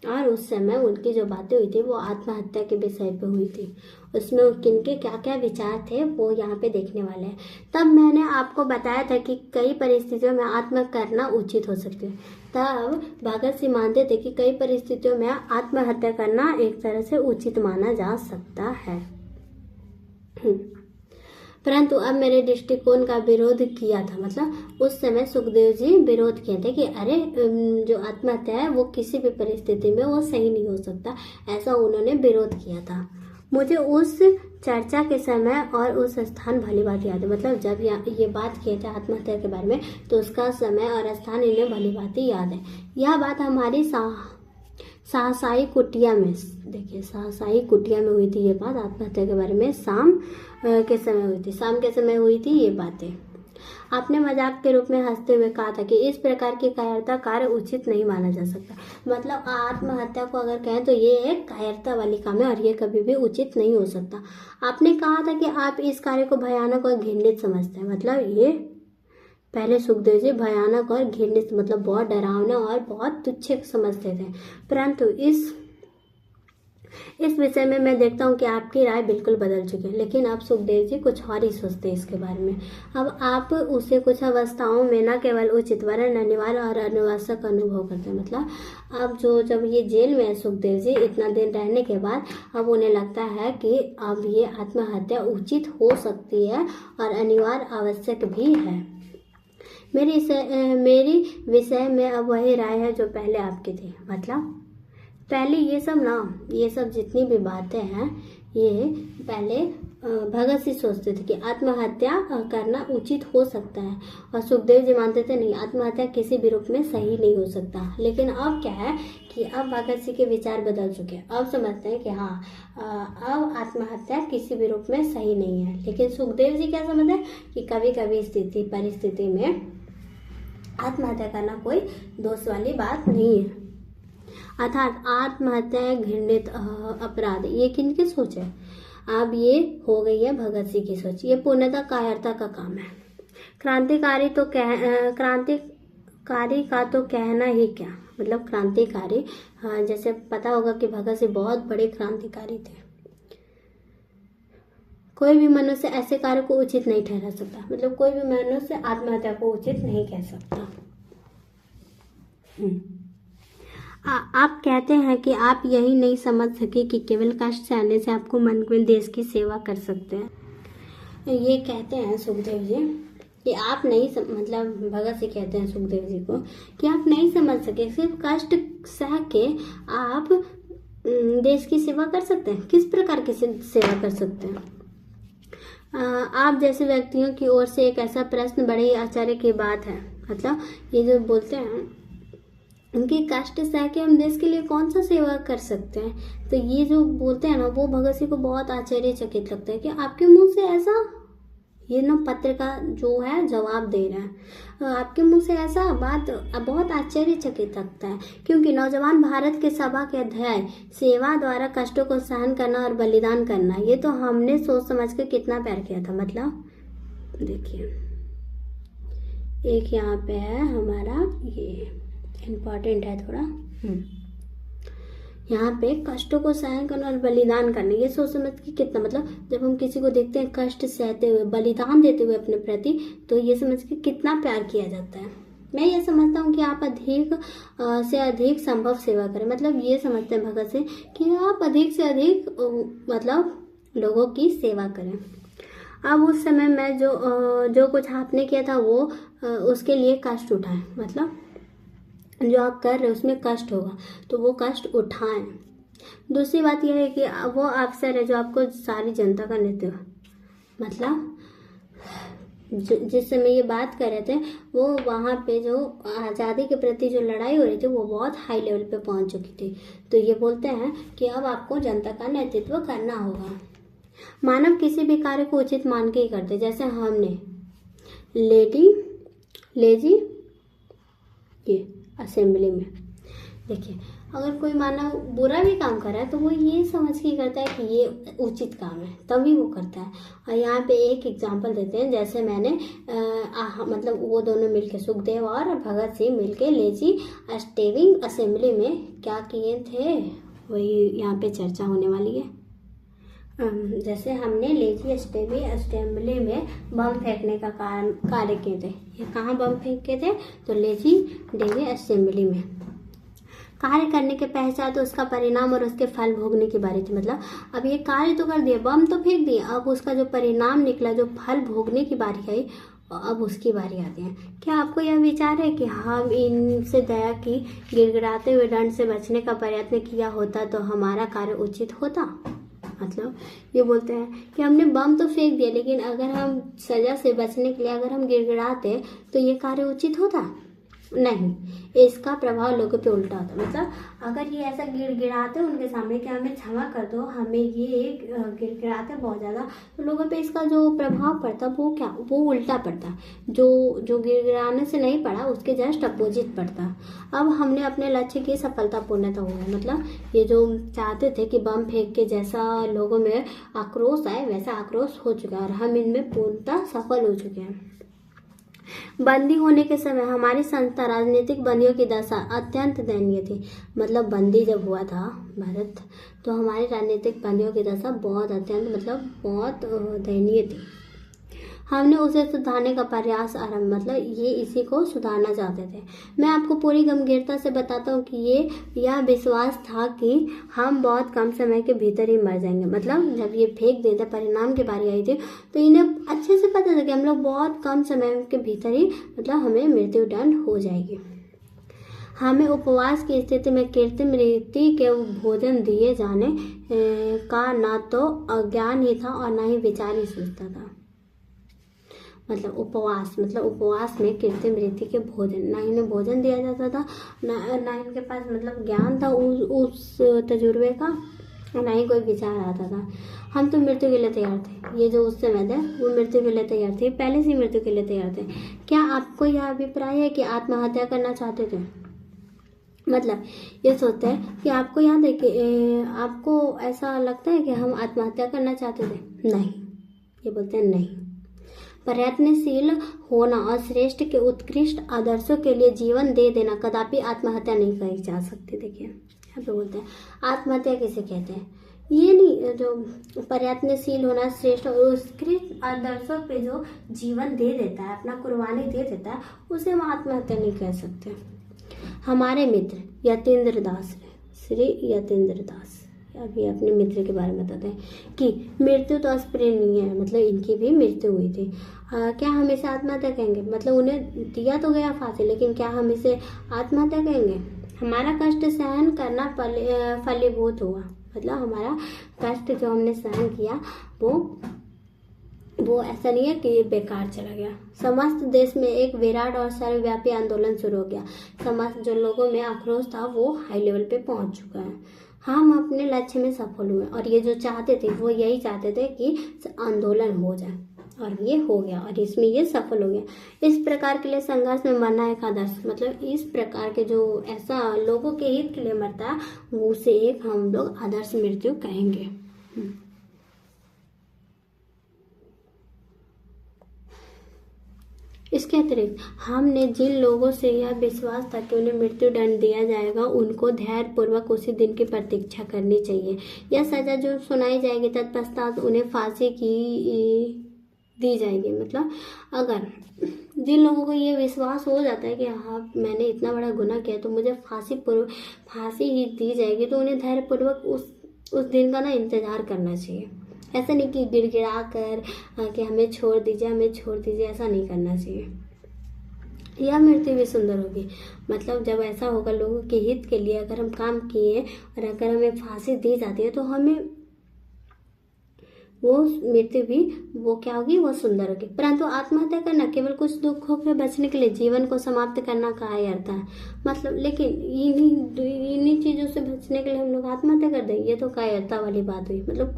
और उस समय उनकी जो बातें हुई थी वो आत्महत्या के विषय पे हुई थी। उसमें किनके क्या क्या विचार थे वो यहाँ पे देखने वाले हैं। तब मैंने आपको बताया था कि कई परिस्थितियों में आत्महत्या करना उचित हो सकती है। तब भगत सिंह मानते थे कि कई परिस्थितियों में आत्महत्या करना एक तरह से उचित माना जा सकता है, परंतु अब मेरे दृष्टिकोण का विरोध किया था। मतलब उस समय सुखदेव जी विरोध किए थे कि अरे जो आत्महत्या है वो किसी भी परिस्थिति में वो सही नहीं हो सकता, ऐसा उन्होंने विरोध किया था। मुझे उस चर्चा के समय और उस स्थान भली बात याद है, मतलब जब ये बात किए थे आत्महत्या के बारे में तो उसका समय और स्थान इन्हें भली बात याद है। यह बात हमारी साहसाई कुटिया में, देखिए साहसाई कुटिया में हुई थी ये बात आत्महत्या के बारे में। शाम के समय हुई थी, शाम के समय हुई थी ये बातें। आपने मजाक के रूप में हंसते हुए कहा था कि इस प्रकार की कायरता कार्य उचित नहीं माना जा सकता। मतलब आत्महत्या को अगर कहें तो ये एक कायरता वाली काम है और ये कभी भी उचित नहीं हो सकता। आपने कहा था कि आप इस कार्य को भयानक और घृणित समझते हैं। मतलब ये पहले सुखदेव जी भयानक और घृणित मतलब बहुत डरावना और बहुत तुच्छ समझते थे, परंतु इस विषय में मैं देखता हूँ कि आपकी राय बिल्कुल बदल चुकी है। लेकिन अब सुखदेव जी कुछ और ही सोचते हैं इसके बारे में। अब आप उसे कुछ अवस्थाओं में न केवल उचित वरन अनिवार्य और अनावश्यक अनुभव करते हैं। मतलब अब जब ये जेल में है सुखदेव जी इतना दिन रहने के बाद अब उन्हें लगता है कि अब ये आत्महत्या उचित हो सकती है और अनिवार्य आवश्यक भी है। मेरी विषय में अब वही राय है जो पहले आपकी थी। मतलब पहले ये सब जितनी भी बातें हैं ये पहले भगत सिंह सोचते थे कि आत्महत्या करना उचित हो सकता है, और सुखदेव जी मानते थे नहीं, आत्महत्या किसी भी रूप में सही नहीं हो सकता। लेकिन अब क्या है कि अब भगत सिंह के विचार बदल चुके हैं, अब समझते हैं कि हाँ, अब आत्महत्या किसी भी रूप में सही नहीं है। लेकिन सुखदेव जी क्या समझते हैं कि कभी कभी परिस्थिति में आत्महत्या करना कोई दोष वाली बात नहीं है। अर्थात आत्महत्या एक घृणित अपराध, ये किनकी सोच है? अब ये हो गई है भगत सिंह की सोच, ये पूर्णतः कायरता का काम है। क्रांतिकारी का तो कहना ही क्या, मतलब क्रांतिकारी, जैसे पता होगा कि भगत सिंह बहुत बड़े क्रांतिकारी थे। कोई भी मनुष्य ऐसे कार्य को उचित नहीं ठहरा सकता, मतलब कोई भी मनुष्य आत्महत्या को उचित नहीं कह सकता। आप कहते हैं कि आप यही नहीं समझ सके कि केवल कष्ट सहने से आपको मन में देश की सेवा कर सकते हैं। ये कहते हैं सुखदेव जी कि आप नहीं मतलब भगत सिंह कहते हैं सुखदेव जी को कि आप नहीं समझ सके, सिर्फ कष्ट सह के आप देश की सेवा कर सकते हैं। किस प्रकार की सेवा कर सकते हैं? आप जैसे व्यक्तियों की ओर से एक ऐसा प्रश्न बड़े ही आश्चर्य की बात है। मतलब ये जो बोलते हैं उनके कष्ट सह के हम देश के लिए कौन सा सेवा कर सकते हैं, तो ये जो बोलते हैं ना, वो भगत सिंह को बहुत आश्चर्यचकित लगता है कि आपके मुंह से ऐसा, ये ना पत्र का जो है जवाब दे रहा है, आपके मुंह से ऐसा बात बहुत आश्चर्यचकित लगता है। क्योंकि नौजवान भारत के सभा के अध्याय सेवा द्वारा कष्टों को सहन करना और बलिदान करना, ये तो हमने सोच समझ के कितना प्यार किया था। मतलब देखिए, एक यहाँ पे है हमारा, ये इम्पॉर्टेंट है थोड़ा, यहाँ पे कष्टों को सहन करना और बलिदान करना, ये सोच समझ के कितना, मतलब जब हम किसी को देखते हैं कष्ट सहते हुए, बलिदान देते हुए अपने प्रति, तो ये समझ के कितना प्यार किया जाता है। मैं ये समझता हूँ कि आप अधिक से अधिक संभव सेवा करें। मतलब ये समझते हैं भगत सिंह कि आप अधिक से अधिक मतलब लोगों की सेवा करें। अब उस समय में जो कुछ आपने किया था वो उसके लिए कष्ट उठाएं, मतलब जो आप कर रहे हैं उसमें कष्ट होगा तो वो कष्ट उठाएं। दूसरी बात यह है कि वो अफसर है जो आपको सारी जनता का नेतृत्व, मतलब जिस समय ये बात कर रहे थे वो वहाँ पे जो आज़ादी के प्रति जो लड़ाई हो रही थी वो बहुत हाई लेवल पे पहुँच चुकी थी। तो ये बोलते हैं कि अब आपको जनता का नेतृत्व करना होगा। मानव किसी भी कार्य को उचित मान के ही करते, जैसे हमने लेजी ये असेंबली में देखिए, अगर कोई मानव बुरा भी काम कर रहा है तो वो ये समझ के करता है कि ये उचित काम है, तभी वो करता है। और यहाँ पे एक एग्जांपल देते हैं, जैसे मैंने मतलब वो दोनों मिलके, सुखदेव और भगत सिंह मिलके लेजी स्टेविंग असेंबली में क्या किए थे, वही यहाँ पे चर्चा होने वाली है। जैसे हमने लेजी स्टेविंग असेंबली में बम फेंकने का कार्य किए थे। ये कहाँ बम फेंके थे? तो लेजी डेवी असेंबली में। कार्य करने के पश्चात उसका परिणाम और उसके फल भोगने की बारी थी। मतलब अब ये कार्य तो कर दिया, बम तो फेंक दिया, अब उसका जो परिणाम निकला, जो फल भोगने की बारी आई, अब उसकी बारी आती है। क्या आपको यह विचार है कि हम इनसे दया की गिड़गिड़ाते हुए दंड से बचने का प्रयत्न किया होता तो हमारा कार्य उचित होता? मतलब ये बोलते हैं कि हमने बम तो फेंक दिया, लेकिन अगर हम सजा से बचने के लिए अगर हम गिड़गिड़ाते तो ये कार्य उचित होता? नहीं, इसका प्रभाव लोगों पे उल्टा होता। मतलब अगर ये ऐसा गिड़गिड़ाते उनके सामने कि हमें क्षमा कर दो, हमें ये गिड़गिड़ाते बहुत ज़्यादा, तो लोगों पे इसका जो प्रभाव पड़ता वो क्या, वो उल्टा पड़ता। जो गिड़गिड़ाने से नहीं पड़ा उसके जस्ट अपोजिट पड़ता। अब हमने अपने लक्ष्य की सफलतापूर्णता हो गया। मतलब ये जो चाहते थे कि बम फेंक के जैसा लोगों में आक्रोश आए, वैसा आक्रोश हो चुका है और हम इनमें पूर्णतः सफल हो चुके हैं। बंदी होने के समय हमारी संस्था राजनीतिक बंदियों की दशा अत्यंत दयनीय थी। मतलब बंदी जब हुआ था भारत, तो हमारे राजनीतिक बंदियों की दशा बहुत दयनीय थी। हमने उसे सुधारने का प्रयास आरंभ, मतलब ये इसी को सुधारना चाहते थे। मैं आपको पूरी गंभीरता से बताता हूँ कि यह विश्वास था कि हम बहुत कम समय के भीतर ही मर जाएंगे। मतलब जब ये फेंक देते परिणाम की बारी आई थी तो इन्हें अच्छे से पता था कि हम लोग बहुत कम समय के भीतर ही मतलब हमें मृत्यु दंड हो जाएगी। हमें उपवास की स्थिति में कृत्रिम रीति के भोजन दिए जाने का ना तो अज्ञान ही था और ना ही विचार ही सूझता था। मतलब उपवास में कृत्रिम रीति के भोजन, ना इन्हें भोजन दिया जाता था, ना इनके पास मतलब ज्ञान था उस तजुर्बे का, ना ही कोई विचार आता था। हम तो मृत्यु के लिए तैयार थे। ये जो उस समय थे वो मृत्यु के लिए तैयार थे, पहले से ही मृत्यु के लिए तैयार थे। क्या आपको यह अभिप्राय है कि आत्महत्या करना चाहते थे? मतलब ये सोचते हैं कि आपको याद है कि आपको ऐसा लगता है कि हम आत्महत्या करना चाहते थे? नहीं, ये बोलते हैं नहीं। प्रयत्नशील होना और श्रेष्ठ के उत्कृष्ट आदर्शों के लिए जीवन दे देना कदापि आत्महत्या नहीं कही जा सकती। देखिए यहाँ पे बोलते हैं आत्महत्या किसे कहते हैं। ये नहीं, जो प्रयत्नशील होना, श्रेष्ठ और उत्कृष्ट आदर्शों पे जो जीवन दे देता है, अपना कुर्बानी दे देता है, उसे हम आत्महत्या नहीं कह सकते। हमारे मित्र यतीन्द्र दास, श्री यतीन्द्र दास अभी अपने मित्र के बारे में बताते हैं कि मृत्यु तो अस्पृहनीय है, मतलब इनकी भी मृत्यु हुई थी। क्या हम इसे आत्महत्या कहेंगे? मतलब उन्हें दिया तो गया फांसी, लेकिन क्या हम इसे आत्महत्या कहेंगे? हमारा कष्ट सहन करना फलीभूत हुआ, मतलब हमारा कष्ट जो हमने सहन किया वो ऐसा नहीं है कि बेकार चला गया। समस्त देश में एक विराट और सर्वव्यापी आंदोलन शुरू हो गया। समस्त जो लोगों में आक्रोश था वो हाई लेवल पे पहुंच चुका है। हम अपने लक्ष्य में सफल हुए और ये जो चाहते थे वो यही चाहते थे कि आंदोलन हो जाए, और ये हो गया और इसमें ये सफल हो गया। इस प्रकार के लिए संघर्ष में मरना एक आदर्श, मतलब इस प्रकार के जो ऐसा लोगों के हित के लिए मरता है वो उसे एक हम लोग आदर्श मृत्यु कहेंगे। इसके अतिरिक्त हमने जिन लोगों से यह विश्वास था कि उन्हें मृत्यु दंड दिया जाएगा, उनको धैर्य पूर्वक उसी दिन की प्रतीक्षा करनी चाहिए। यह सजा जो सुनाई जाएगी तत्पश्चात उन्हें फांसी की दी जाएगी। मतलब अगर जिन लोगों को ये विश्वास हो जाता है कि हाँ मैंने इतना बड़ा गुनाह किया तो मुझे फांसी ही दी जाएगी, तो उन्हें धैर्य पूर्वक उस दिन का ना इंतजार करना चाहिए। ऐसा नहीं कि गिड़गिड़ा कर कि हमें छोड़ दीजिए, ऐसा नहीं करना चाहिए। यह मृत्यु भी सुंदर होगी। मतलब जब ऐसा होगा लोगों के हित के लिए अगर हम काम किए और अगर हमें फांसी दी जाती है तो हमें वो मृत्यु भी वो क्या होगी, वो सुंदर होगी। परंतु आत्महत्या करना केवल कुछ दुखों से बचने के लिए जीवन को समाप्त करना कहा जाता है। मतलब लेकिन इन्हीं चीज़ों से बचने के लिए हम लोग आत्महत्या कर दें, ये तो कायरता वाली बात हुई। मतलब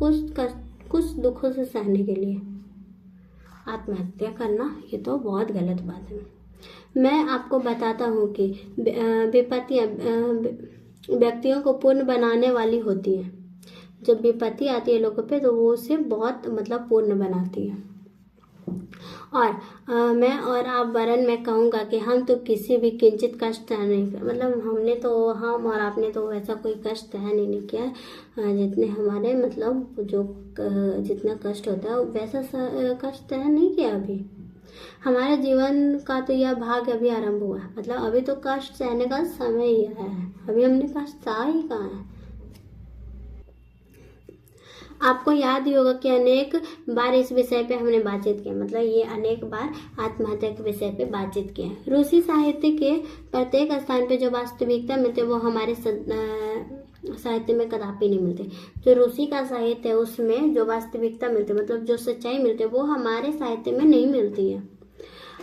कुछ दुखों से सहने के लिए आत्महत्या करना ये तो बहुत गलत बात है। मैं आपको बताता हूँ कि विपत्तियाँ व्यक्तियों को पूर्ण बनाने वाली होती हैं। जब विपत्ति आती है लोगों पे तो वो उसे बहुत मतलब पूर्ण बनाती है। और मैं और आप वरन मैं कहूँगा कि हम तो किसी भी किंचित कष्ट सहन नहीं कर, मतलब हम और आपने तो वैसा कोई कष्ट सहन ही नहीं किया जितने हमारे मतलब जो जितना कष्ट होता है वैसा कष्ट सहन नहीं किया अभी। हमारे जीवन का तो यह भाग अभी आरंभ हुआ, मतलब अभी तो कष्ट सहने का समय ही आया है, अभी हमने कष्ट सहा ही कहाँ है। आपको याद ही होगा कि अनेक बार इस विषय पे हमने बातचीत की, मतलब ये अनेक बार आत्महत्या के विषय पे बातचीत की है। रूसी साहित्य के प्रत्येक स्थान पे जो वास्तविकता मिलते वो हमारे साहित्य में कदापि नहीं मिलते। जो रूसी का साहित्य है उसमें जो वास्तविकता मिलती है, मतलब जो सच्चाई मिलती है वो हमारे साहित्य में नहीं मिलती है।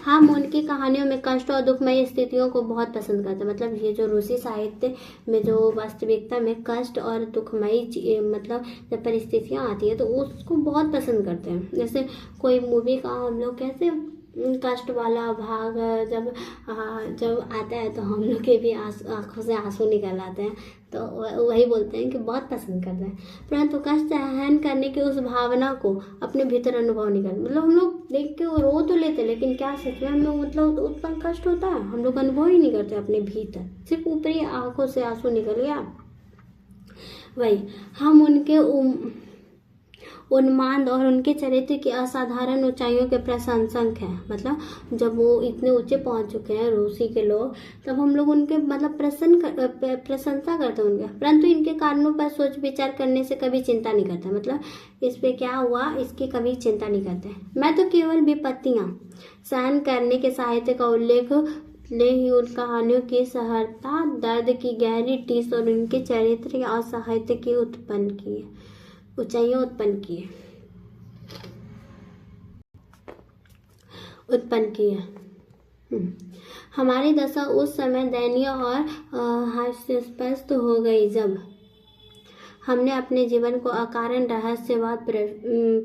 हम उनकी कहानियों में कष्ट और दुखमयी स्थितियों को बहुत पसंद करते हैं। मतलब ये जो रूसी साहित्य में जो वास्तविकता में कष्ट और दुखमयी मतलब जब परिस्थितियाँ आती है तो उसको बहुत पसंद करते हैं। जैसे कोई मूवी का हम लोग कैसे कष्ट वाला भाग जब आता है तो हम लोग के भी आंखों से आंसू निकल आते हैं, तो वही बोलते हैं कि बहुत पसंद करते हैं। परंतु कष्ट सहन करने की उस भावना को अपने भीतर अनुभव नहीं करते। मतलब हम लोग देख के रो तो लेते लेकिन क्या सच में हमें मतलब उतना कष्ट होता है हम लोग अनुभव ही नहीं करते अपने भीतर, सिर्फ ऊपरी आंखों से आंसू निकल गया। वही हम उनके उन्माद और उनके चरित्र की असाधारण ऊंचाइयों के प्रशंसक हैं। मतलब जब वो इतने ऊंचे पहुंच चुके हैं रूसी के लोग, तब हम लोग उनके मतलब प्रशंसा करते हैं उनके, परंतु इनके कारणों पर सोच विचार करने से कभी चिंता नहीं करते। मतलब इस पे क्या हुआ इसकी कभी चिंता नहीं करते। मैं तो केवल विपत्तियां सहन करने के साहित्य का उल्लेख ने ही उन कहानियों की सहजता, दर्द की गहरी टीस और उनके चरित्र और साहित्य की ऊंचाइयां उत्पन्न की है। हमारी दशा उस समय दयनीय और हास्यास्पद हो गई जब हमने अपने जीवन को अकारण रहस्यवाद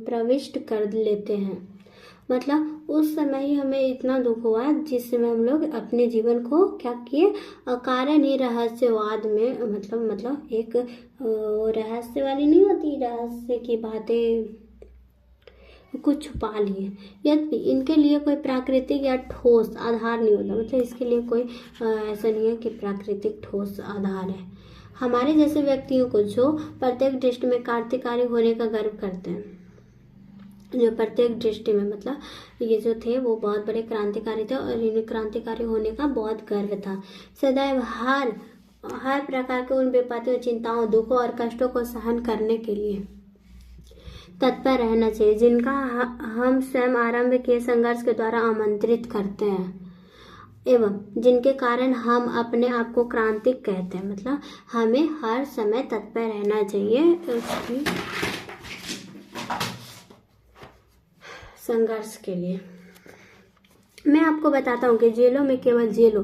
प्रविष्ट कर लेते हैं। मतलब उस समय ही हमें इतना दुख हुआ जिस समय हम लोग अपने जीवन को क्या किए, अकारण ही रहस्यवाद में मतलब एक रहस्य वाली नहीं होती, रहस्य की बातें कुछ छुपा लिए। यदि इनके लिए कोई प्राकृतिक या ठोस आधार नहीं होता, मतलब इसके लिए कोई ऐसा नहीं है कि प्राकृतिक ठोस आधार है। हमारे जैसे व्यक्तियों को जो प्रत्येक दृष्टि में क्रांतिकारी होने का गर्व करते हैं, जो प्रत्येक दृष्टि में मतलब ये जो थे वो बहुत बड़े क्रांतिकारी थे और इन्हें क्रांतिकारी होने का बहुत गर्व था। सदैव हर प्रकार के उन विपत्तियों, चिंताओं, दुखों और कष्टों को सहन करने के लिए तत्पर रहना चाहिए, जिनका हम स्वयं आरंभ किए संघर्ष के द्वारा आमंत्रित करते हैं एवं जिनके कारण हम अपने आप को क्रांतिक कहते हैं। मतलब हमें हर समय तत्पर रहना चाहिए उसकी संघर्ष के लिए। मैं आपको बताता हूँ कि जेलों में केवल जेलों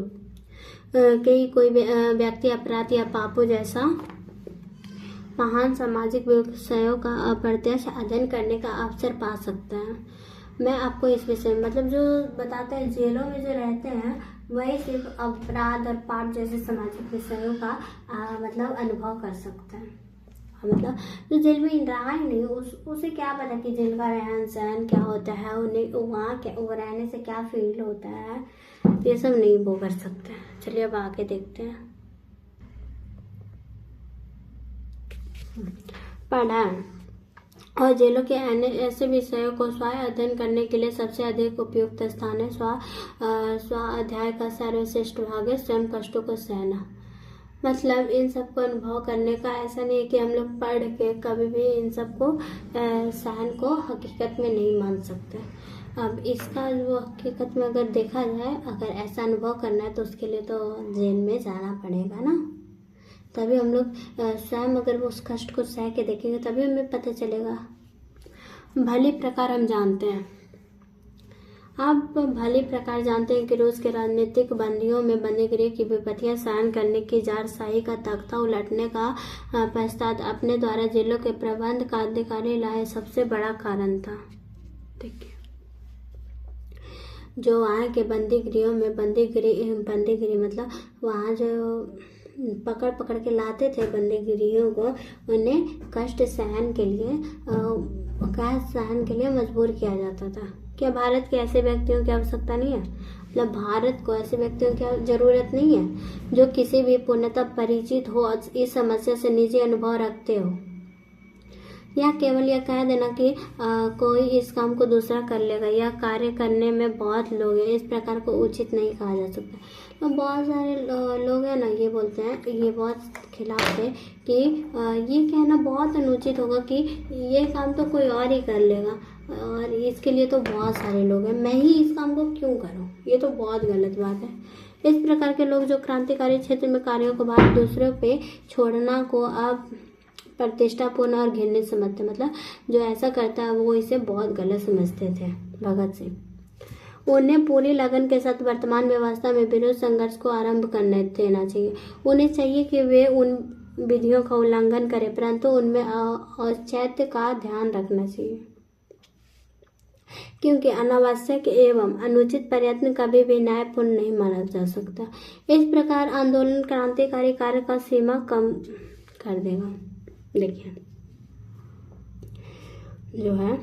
के ही कोई व्यक्ति अपराध या पापों जैसा महान सामाजिक विषयों का अप्रत्यक्ष अध्ययन करने का अवसर पा सकता है। मैं आपको इस विषय में मतलब जो बताते हैं, जेलों में जो रहते हैं वही सिर्फ अपराध और पाप जैसे सामाजिक विषयों का मतलब अनुभव कर सकता है। मतलब जो जेल में रहा ही नहीं उसे क्या पता कि जेल का रहन सहन क्या होता है, उन्हें वहाँ क्या रहने से क्या फील होता है, ये सब नहीं वो कर सकते। चलिए अब आगे देखते हैं। पढ़ान और जेलों के ऐसे विषयों को स्व अध्ययन करने के लिए सबसे अधिक उपयुक्त स्थान है स्व अध्याय का सर्वश्रेष्ठ भाग है स्वयं कष्टों को सहना। मतलब इन सबको अनुभव करने का ऐसा नहीं है कि हम लोग पढ़ के कभी भी इन सबको सहन को हकीकत में नहीं मान सकते। अब इसका जो हकीकत में अगर देखा जाए, अगर ऐसा अनुभव करना है तो उसके लिए तो जेल में जाना पड़ेगा ना, तभी हम लोग स्वयं अगर उस कष्ट को सह के देखेंगे तभी हमें पता चलेगा। भली प्रकार हम जानते हैं, आप भली प्रकार जानते हैं कि रूस के राजनीतिक बंदियों में बंदीगृह की विपत्तियां सहन करने की जारशाही का तख्ता उलटने का पश्चात अपने द्वारा जेलों के प्रबंध का अधिकारी लाए सबसे बड़ा कारण था। देखिए जो वहाँ के बंदीगृहों में बंदीगृह मतलब वहाँ जो पकड़ के लाते थे बंदीगृहों को, उन्हें कष्ट सहन के लिए मजबूर किया जाता था। क्या भारत के ऐसे व्यक्तियों की आवश्यकता नहीं है? मतलब भारत को ऐसे व्यक्तियों की जरूरत नहीं है जो किसी भी पूर्णतः परिचित हो, इस समस्या से निजी अनुभव रखते हो, या केवल यह कह देना कि कोई इस काम को दूसरा कर लेगा, यह कार्य करने में बहुत लोग हैं, इस प्रकार को उचित नहीं कहा जा सकता। तो बहुत सारे लोग हैं ना, ये बोलते हैं, ये बहुत खिलाफ थे कि ये कहना बहुत अनुचित होगा कि ये काम तो कोई और ही कर लेगा और इसके लिए तो बहुत सारे लोग हैं, मैं ही इस काम को क्यों करूं, ये तो बहुत गलत बात है। इस प्रकार के लोग जो क्रांतिकारी क्षेत्र में कार्यों को भार दूसरों पे छोड़ना को अब प्रतिष्ठापूर्ण और घृणित समझते, मतलब जो ऐसा करता है वो इसे बहुत गलत समझते थे। भगत सिंह उन्हें पूरी लगन के साथ वर्तमान व्यवस्था में विरोध संघर्ष को आरंभ करने देना चाहिए। उन्हें चाहिए कि वे उन विधियों का उल्लंघन करें, परंतु उनमें औचित्य का ध्यान रखना चाहिए, क्योंकि अनावश्यक एवं अनुचित प्रयत्न कभी भी न्यायपूर्ण नहीं माना जा सकता। इस प्रकार आंदोलन क्रांतिकारी कार्य का सीमा कम कर देगा। देखिए जो है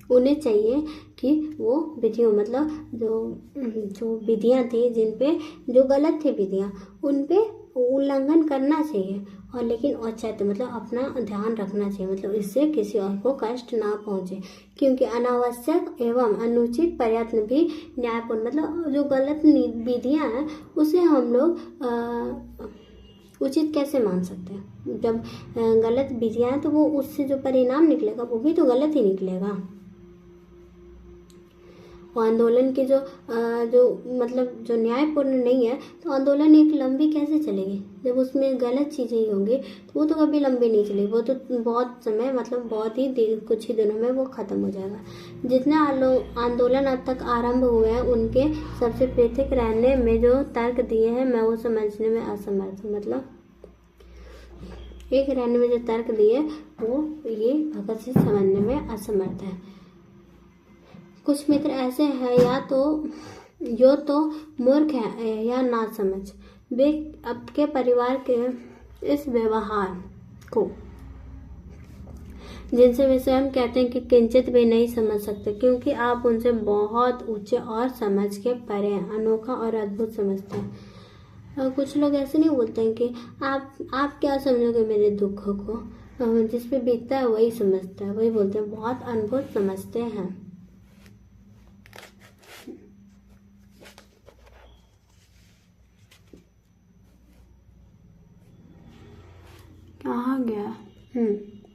उन्हें चाहिए कि वो विधियों मतलब जो विधियां थी जिन पे जो गलत थी विधियां उन पे उल्लंघन करना चाहिए, और लेकिन औचित्य मतलब अपना ध्यान रखना चाहिए, मतलब इससे किसी और को कष्ट ना पहुंचे, क्योंकि अनावश्यक एवं अनुचित प्रयत्न भी न्यायपूर्ण मतलब जो गलत विधियां हैं उसे हम लोग उचित कैसे मान सकते हैं। जब गलत विधियां हैं तो वो उससे जो परिणाम निकलेगा वो भी तो गलत ही निकलेगा। वो आंदोलन की जो मतलब जो न्यायपूर्ण नहीं है, तो आंदोलन एक लंबी कैसे चलेगी? जब उसमें गलत चीज़ें ही होंगी तो वो तो कभी लंबी नहीं चलेगी, वो तो बहुत समय मतलब बहुत ही कुछ ही दिनों में वो ख़त्म हो जाएगा। जितने आंदोलन अब तक आरंभ हुए हैं उनके सबसे पृथक रहने में जो तर्क दिए हैं मैं वो समझने में असमर्थ हूँ। मतलब एक रहने में जो तर्क दिए वो ये भगत सिंह समझने में असमर्थ है। कुछ मित्र ऐसे हैं या तो मूर्ख है या ना समझ, वे आपके परिवार के इस व्यवहार को जिनसे वे स्वयं कहते हैं कि किंचित भी नहीं समझ सकते, क्योंकि आप उनसे बहुत ऊंचे और समझ के परे हैं, अनोखा और अद्भुत समझते हैं। और कुछ लोग ऐसे नहीं बोलते हैं कि आप क्या समझोगे मेरे दुखों को, जिस पे बीतता है वही समझता है, वही बोलते हैं बहुत अद्भुत समझते हैं। कहाँ गया?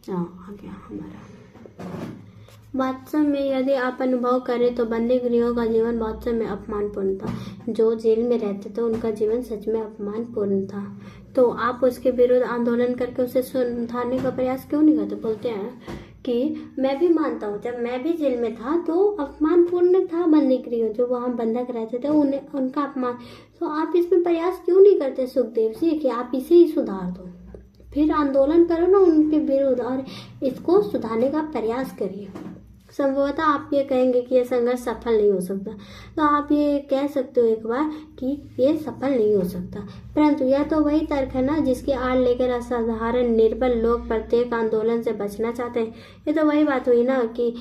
आ गया हमारा। वास्तव में यदि आप अनुभव करें तो बंदी गृहों का जीवन वास्तव में अपमानपूर्ण था। जो जेल में रहते थे उनका जीवन सच में अपमानपूर्ण था। तो आप उसके विरुद्ध आंदोलन करके उसे सुधारने का प्रयास क्यों नहीं करते? बोलते हैं कि मैं भी मानता हूँ जब मैं भी जेल में था तो अपमानपूर्ण था बंदी गृह, जो वहाँ बंधक रहते थे उनका अपमान। तो आप इसमें प्रयास क्यों नहीं करते सुखदेव जी कि आप इसे ही सुधार दो? फिर आंदोलन करो ना उनके विरुद्ध और इसको सुधारने का प्रयास करिए। संभवतः आप ये कहेंगे कि यह संघर्ष सफल नहीं हो सकता, तो आप ये कह सकते हो एक बार कि ये सफल नहीं हो सकता, परंतु यह तो वही तर्क है ना जिसकी आड़ लेकर असाधारण निर्बल लोग प्रत्येक आंदोलन से बचना चाहते हैं। ये तो वही बात हुई ना कि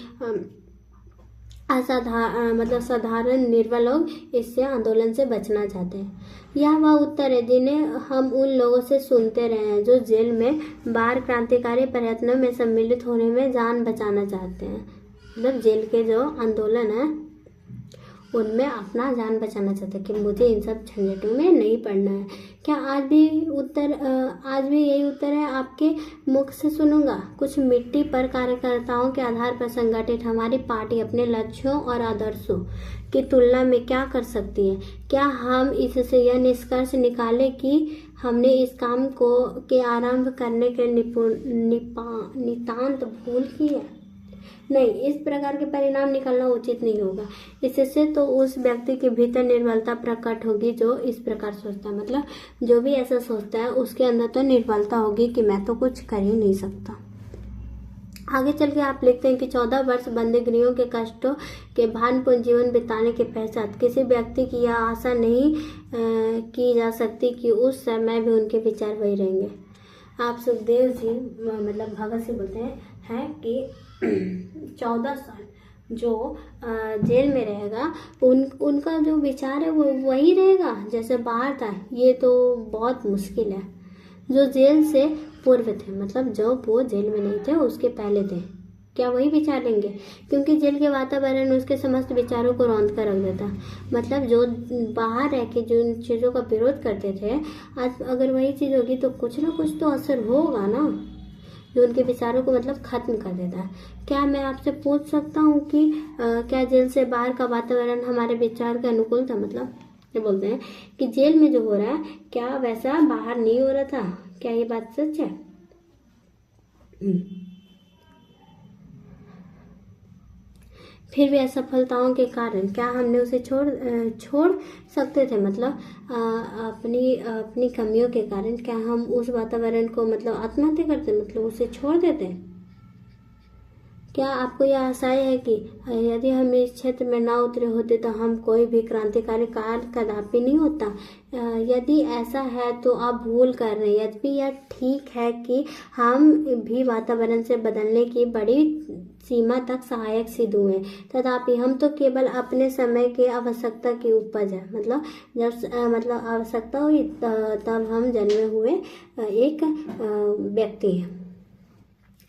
मतलब साधारण निर्बल लोग इससे आंदोलन से बचना चाहते हैं। यह वह उत्तर है जिन्हें हम उन लोगों से सुनते रहे हैं जो जेल में बाहर क्रांतिकारी प्रयत्नों में सम्मिलित होने में जान बचाना चाहते हैं। मतलब जेल के जो आंदोलन है उनमें अपना जान बचाना चाहते हैं कि मुझे इन सब झंझटों में नहीं पड़ना है। क्या आज भी यही उत्तर है आपके मुख से सुनूंगा? कुछ मिट्टी पर कार्यकर्ताओं के आधार पर संगठित हमारी पार्टी अपने लक्ष्यों और आदर्शों की तुलना में क्या कर सकती है? क्या हम इससे यह निष्कर्ष निकालें कि हमने इस काम के आरंभ करने के नितांत भूल की है? नहीं, इस प्रकार के परिणाम निकालना उचित नहीं होगा। इससे तो उस व्यक्ति के भीतर निर्बलता प्रकट होगी जो इस प्रकार सोचता है। मतलब जो भी ऐसा सोचता है उसके अंदर तो निर्बलता होगी कि मैं तो कुछ कर ही नहीं सकता। आगे चल के आप लिखते हैं कि 14 वर्ष बंदी गृहों के कष्टों के भानपूर्ण जीवन बिताने के पश्चात किसी व्यक्ति की यह आशा नहीं की जा सकती कि उस समय भी उनके विचार वही रहेंगे। आप सुखदेव जी मतलब भगत सिंह बोलते हैं कि 14 साल जो जेल में रहेगा उनका जो विचार है वो वही रहेगा जैसे बाहर था। ये तो बहुत मुश्किल है। जो जेल से पूर्व थे, मतलब जब वो जेल में नहीं थे उसके पहले थे, क्या वही विचार लेंगे? क्योंकि जेल के वातावरण उसके समस्त विचारों को रौंद कर रख देता। मतलब जो बाहर रह के जिन चीज़ों का विरोध करते थे, आज अगर वही चीज़ होगी तो कुछ ना कुछ तो असर होगा ना, जो उनके विचारों को मतलब खत्म कर देता है। क्या मैं आपसे पूछ सकता हूँ कि क्या जेल से बाहर का वातावरण हमारे विचार के अनुकूल था? मतलब ये बोलते हैं कि जेल में जो हो रहा है क्या वैसा बाहर नहीं हो रहा था? क्या ये बात सच है? फिर भी असफलताओं के कारण क्या हमने उसे छोड़ सकते थे? मतलब अपनी कमियों के कारण क्या हम उस वातावरण को मतलब आत्महत्या करते, मतलब उसे छोड़ देते? क्या आपको यह आशय है कि यदि हम इस क्षेत्र में ना उतरे होते तो हम कोई भी क्रांतिकारी कार्य कदापि नहीं होता? यदि ऐसा है तो आप भूल कर रहे हैं। यद्यपि यह ठीक है कि हम भी वातावरण से बदलने की बड़ी सीमा तक सहायक सिद्ध हुए, तथापि हम तो केवल अपने समय की आवश्यकता की उपज है। मतलब जब मतलब आवश्यकता हुई तब हम जन्मे हुए एक व्यक्ति हैं,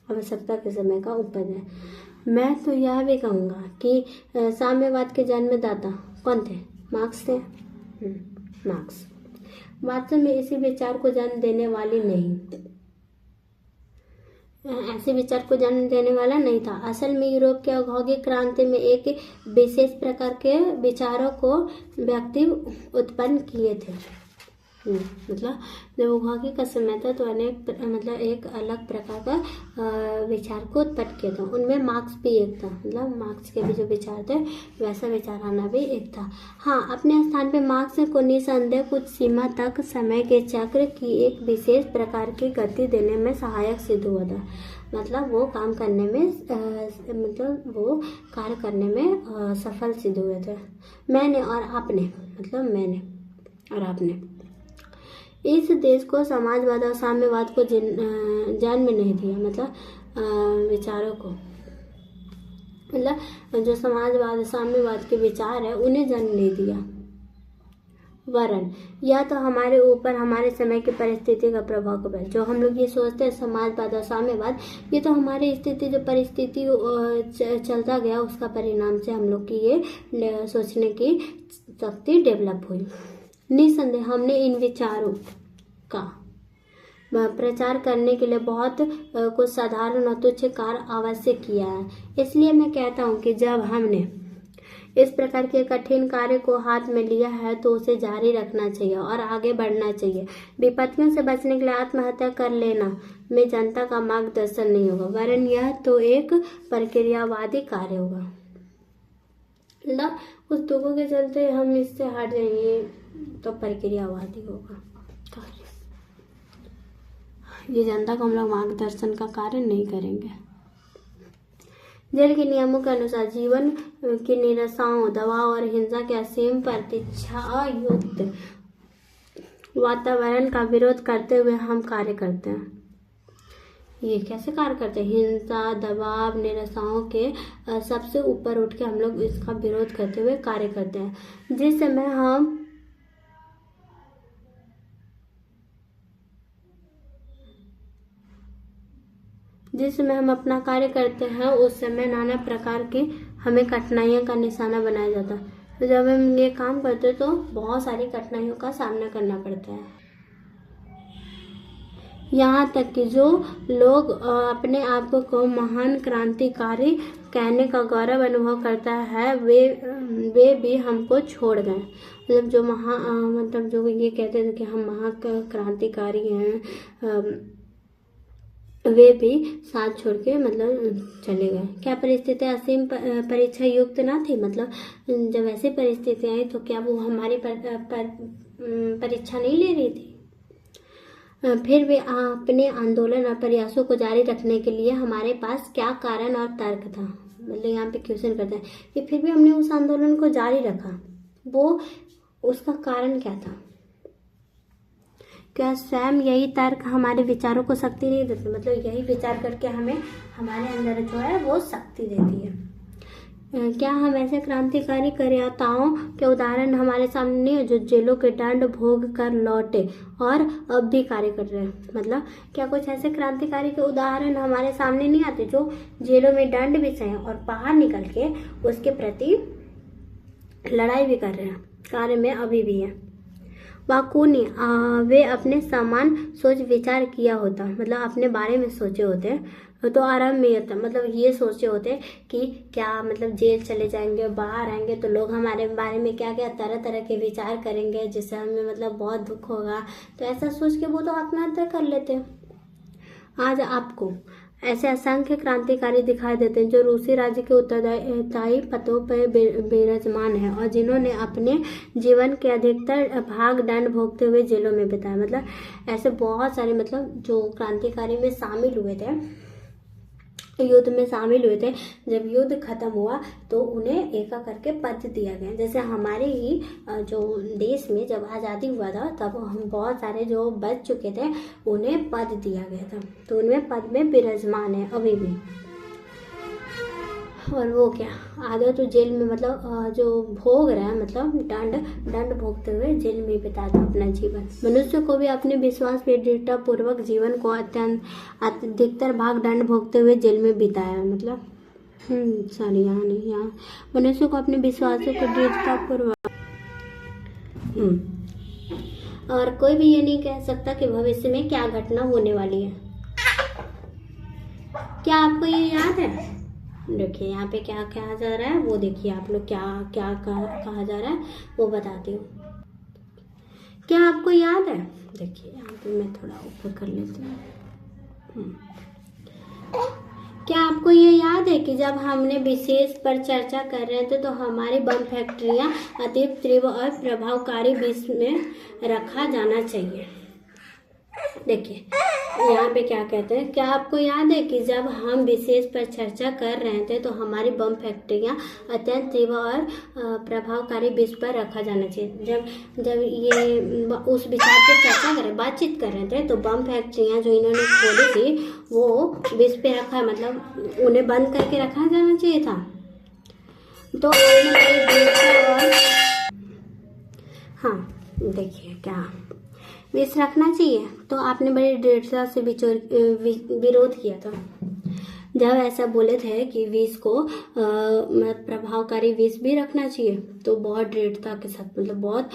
आवश्यकता के समय का उपज है। मैं तो यह भी कहूँगा कि साम्यवाद के जन्मदाता कौन थे? मार्क्स थे। मार्क्स वास्तव में इसी विचार को जन्म देने वाली नहीं, ऐसे विचार को जन्म देने वाला नहीं था। असल में यूरोप के औद्योगिक क्रांति में एक विशेष प्रकार के विचारों को व्यक्ति उत्पन्न किए थे। मतलब जब औद्योगिक का समय था तो अनेक मतलब एक अलग प्रकार का विचार को उत्पन्न किया था। उनमें मार्क्स भी एक था। मतलब मार्क्स के भी जो विचार थे वैसा विचार आना भी एक था। हाँ, अपने स्थान पे मार्क्स को निसंदेह कुछ सीमा तक समय के चक्र की एक विशेष प्रकार की गति देने में सहायक सिद्ध हुआ था। मतलब वो काम करने में मतलब वो कार्य करने में सफल सिद्ध हुए थे। मैंने और आपने, मतलब मैंने और आपने इस देश को समाजवाद और साम्यवाद को जन्म नहीं दिया। मतलब विचारों को, मतलब जो समाजवाद साम्यवाद के विचार है उन्हें जन्म नहीं दिया, वरन या तो हमारे ऊपर हमारे समय की परिस्थिति का प्रभाव को जो हम लोग ये सोचते हैं समाजवाद और साम्यवाद, ये तो हमारी स्थिति जो परिस्थिति चलता गया उसका परिणाम से हम लोग की ये सोचने की शक्ति डेवलप हुई। निसंदेह हमने इन विचारों का प्रचार करने के लिए बहुत कुछ साधारण और तुच्छ कार्य आवश्यक किया है। इसलिए मैं कहता हूँ कि जब हमने इस प्रकार के कठिन कार्य को हाथ में लिया है तो उसे जारी रखना चाहिए और आगे बढ़ना चाहिए। विपत्तियों से बचने के लिए आत्महत्या कर लेना में जनता का मार्गदर्शन नहीं होगा, वरन यह तो एक प्रक्रियावादी कार्य होगा। मतलब उस दुखों के चलते हम इससे हट जाएंगे तो प्रक्रियावादी होगा कार्य। ये जनता को हम लोग मार्गदर्शन का कार्य नहीं करेंगे। जेल के नियमों के अनुसार जीवन की निराशाओं, दबाव और हिंसा के असीम प्रतीक्षा युक्त वातावरण का विरोध करते हुए हम कार्य करते हैं। ये कैसे कार्य करते हैं? हिंसा, दबाव, निराशाओं के सबसे ऊपर उठ के हम लोग इसका विरोध करते हुए कार्य करते हैं। जिस समय हम अपना कार्य करते हैं उस समय नाना प्रकार की हमें कठिनाइयों का निशाना बनाया जाता है। तो जब हम ये काम करते हैं तो बहुत सारी कठिनाइयों का सामना करना पड़ता है। यहाँ तक कि जो लोग अपने आप को महान क्रांतिकारी कहने का गौरव अनुभव करता है वे भी हमको छोड़ गए। मतलब जो मतलब जो ये कहते थे कि हम महान क्रांतिकारी हैं, वे भी साथ छोड़ के मतलब चले गए। क्या परिस्थिति असीम परीक्षा युक्त ना थी? मतलब जब ऐसी परिस्थिति आई तो क्या वो हमारी परीक्षा नहीं ले रही थी? फिर वे अपने आंदोलन और प्रयासों को जारी रखने के लिए हमारे पास क्या कारण और तर्क था? मतलब यहाँ पे क्वेश्चन करते हैं कि फिर भी हमने उस आंदोलन को जारी रखा, वो उसका कारण क्या था? क्या स्वयं यही तर्क हमारे विचारों को शक्ति नहीं देते? मतलब यही विचार करके हमें हमारे अंदर जो है वो शक्ति देती है। क्या हम ऐसे क्रांतिकारी कर्ताओं के उदाहरण हमारे सामने नहीं है जो जेलों के दंड भोग कर लौटे और अब भी कार्य कर रहे हैं? मतलब क्या कुछ ऐसे क्रांतिकारी के उदाहरण हमारे सामने नहीं आते जो जेलों में दंड भी सहे और बाहर निकल के उसके प्रति लड़ाई भी कर रहे हैं, कार्य में अभी भी है? वाकुनी वे अपने समान सोच विचार किया होता, मतलब अपने बारे में सोचे होते तो आराम में होता। मतलब ये सोचे होते कि क्या मतलब जेल चले जाएंगे, बाहर आएंगे तो लोग हमारे बारे में क्या क्या तरह तरह के विचार करेंगे जिससे हमें मतलब बहुत दुख होगा। तो ऐसा सोच के वो तो आत्महत्या कर लेते। आज आपको ऐसे असंख्य क्रांतिकारी दिखाई देते हैं जो रूसी राज्य के उत्तरदायी पदों पर विराजमान है और जिन्होंने अपने जीवन के अधिकतर भाग दंड भोगते हुए जेलों में बिताया। मतलब ऐसे बहुत सारे मतलब जो क्रांतिकारी में शामिल हुए थे, युद्ध में शामिल हुए थे, जब युद्ध खत्म हुआ तो उन्हें एक करके पद दिया गया। जैसे हमारे ही जो देश में जब आज़ादी हुआ था तब हम बहुत सारे जो बच चुके थे उन्हें पद दिया गया था, तो उनमें पद में विराजमान है अभी भी। और वो क्या आधा तो जेल में मतलब जो भोग रहा है, मतलब दंड भोगते हुए जेल में बिताता अपना जीवन। मनुष्य को भी अपने विश्वास पे दृढ़ता पूर्वक जीवन को अधिकतर भाग दंड भोगते हुए जेल में बिताया। मतलब सॉरी यहाँ नहीं, यहाँ मनुष्य को अपने विश्वासों को दृढ़ता पूर्वक और कोई भी ये नहीं कह सकता कि भविष्य में क्या घटना होने वाली है। क्या आपको ये याद है? देखिए यहाँ पे क्या कहा जा रहा है वो देखिए, आप लोग क्या क्या कहा जा रहा है वो बताती हूँ। क्या आपको याद है? देखिए यहाँ पे मैं थोड़ा ऊपर कर लेती हूँ। क्या आपको ये याद है कि जब हमने विशेष पर चर्चा कर रहे थे तो हमारी बम फैक्ट्रियाँ अति तीव्र और प्रभावकारी विष में रखा जाना चाहिए। देखिए यहाँ पे क्या कहते हैं, क्या आपको याद है कि जब हम विशेष पर चर्चा कर रहे थे तो हमारी बम फैक्ट्रियाँ अत्यंत तीव्र और प्रभावकारी विष पर रखा जाना चाहिए। जब ये उस विचार पर चर्चा कर रहे, बातचीत कर रहे थे, तो बम फैक्ट्रियाँ जो इन्होंने खोली थी वो विष पे रखा, मतलब उन्हें बंद करके रखा जाना चाहिए था। तो और हाँ देखिए क्या विष रखना चाहिए, तो आपने बड़ी दृढ़ता से विरोध किया था जब ऐसा बोले थे कि विष को प्रभावकारी विष भी रखना चाहिए, तो बहुत दृढ़ता के साथ, मतलब बहुत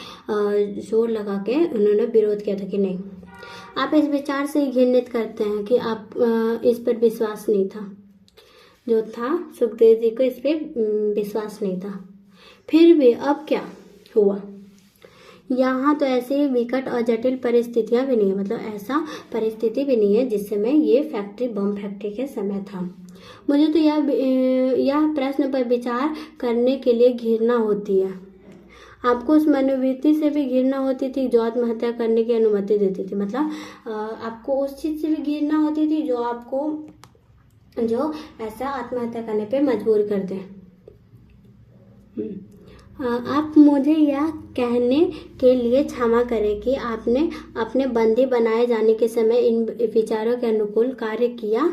जोर लगा के उन्होंने विरोध किया था कि नहीं, आप इस विचार से घृणित करते हैं कि आप इस पर विश्वास नहीं था, जो था सुखदेव जी को इस पर विश्वास नहीं था। फिर भी अब क्या हुआ, यहाँ तो ऐसी विकट और जटिल परिस्थितियाँ भी नहीं है, मतलब ऐसा परिस्थिति भी नहीं है जिस समय ये फैक्ट्री बम फैक्ट्री के समय था। मुझे तो यह प्रश्न पर विचार करने के लिए घृणा होती है। आपको उस मनोवृत्ति से भी घृणा होती थी जो आत्महत्या करने की अनुमति देती थी, मतलब आपको उस चीज़ से भी घृणा होती थी जो ऐसा आत्महत्या करने पे मजबूर कर दे। आप मुझे यह कहने के लिए क्षमा करें कि आपने अपने बंदी बनाए जाने के समय इन विचारों के अनुकूल कार्य किया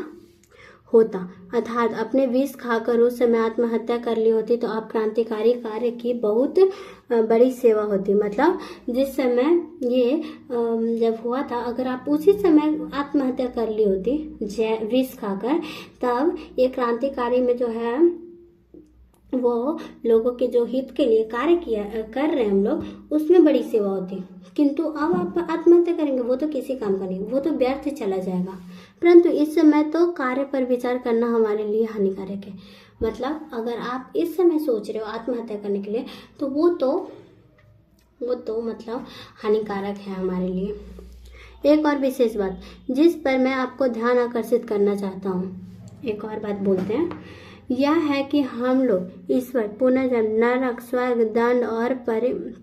होता, अर्थात अपने विष खाकर उस समय आत्महत्या कर ली होती, तो आप क्रांतिकारी कार्य की बहुत बड़ी सेवा होती। मतलब जिस समय ये जब हुआ था, अगर आप उसी समय आत्महत्या कर ली होती विष खाकर, तब ये क्रांतिकारी में जो है वो लोगों के जो हित के लिए कार्य कर रहे हैं हम लोग, उसमें बड़ी सेवा होती। किंतु अब आप आत्महत्या करेंगे वो तो किसी काम का नहीं, वो तो व्यर्थ चला जाएगा। परंतु इस समय तो कार्य पर विचार करना हमारे लिए हानिकारक है। मतलब अगर आप इस समय सोच रहे हो आत्महत्या करने के लिए, तो वो तो मतलब हानिकारक है हमारे लिए। एक और विशेष बात जिस पर मैं आपको ध्यान आकर्षित करना चाहता हूँ, एक और बात बोलते हैं, यह है कि हम लोग ईश्वर, पुनर्जन्म, नरक, स्वर्ग, दंड और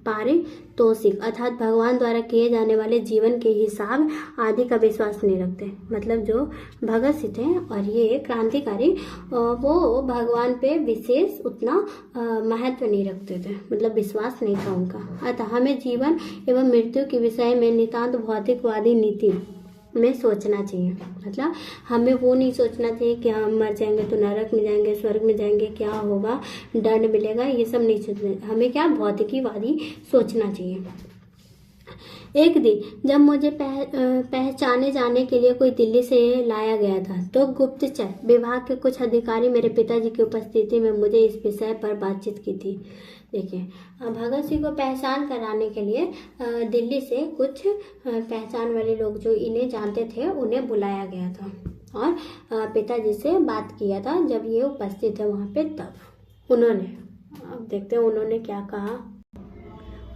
पारितोषिक अर्थात भगवान द्वारा किए जाने वाले जीवन के हिसाब आदि का विश्वास नहीं रखते। मतलब जो भगत सिंह थे और ये क्रांतिकारी, वो भगवान पे विशेष उतना महत्व नहीं रखते थे, मतलब विश्वास नहीं था उनका। अतः हमें जीवन एवं मृत्यु के विषय में नितांत भौतिकवादी नीति में सोचना चाहिए। मतलब हमें वो नहीं सोचना चाहिए कि हम मर जाएंगे तो नरक में जाएंगे, स्वर्ग में जाएंगे, क्या होगा, दंड मिलेगा, ये सब नहीं सोचना। हमें क्या भौतिकीवादी सोचना चाहिए। एक दिन जब मुझे पहचाने जाने के लिए कोई दिल्ली से लाया गया था, तो गुप्तचर विभाग के कुछ अधिकारी मेरे पिताजी की उपस्थिति में मुझे इस विषय पर बातचीत की थी। देखिए भगत सिंह को पहचान कराने के लिए दिल्ली से कुछ पहचान वाले लोग जो इन्हें जानते थे उन्हें बुलाया गया था और पिताजी से बात किया था जब ये उपस्थित थे वहाँ पे। तब उन्होंने, अब देखते हैं उन्होंने क्या कहा।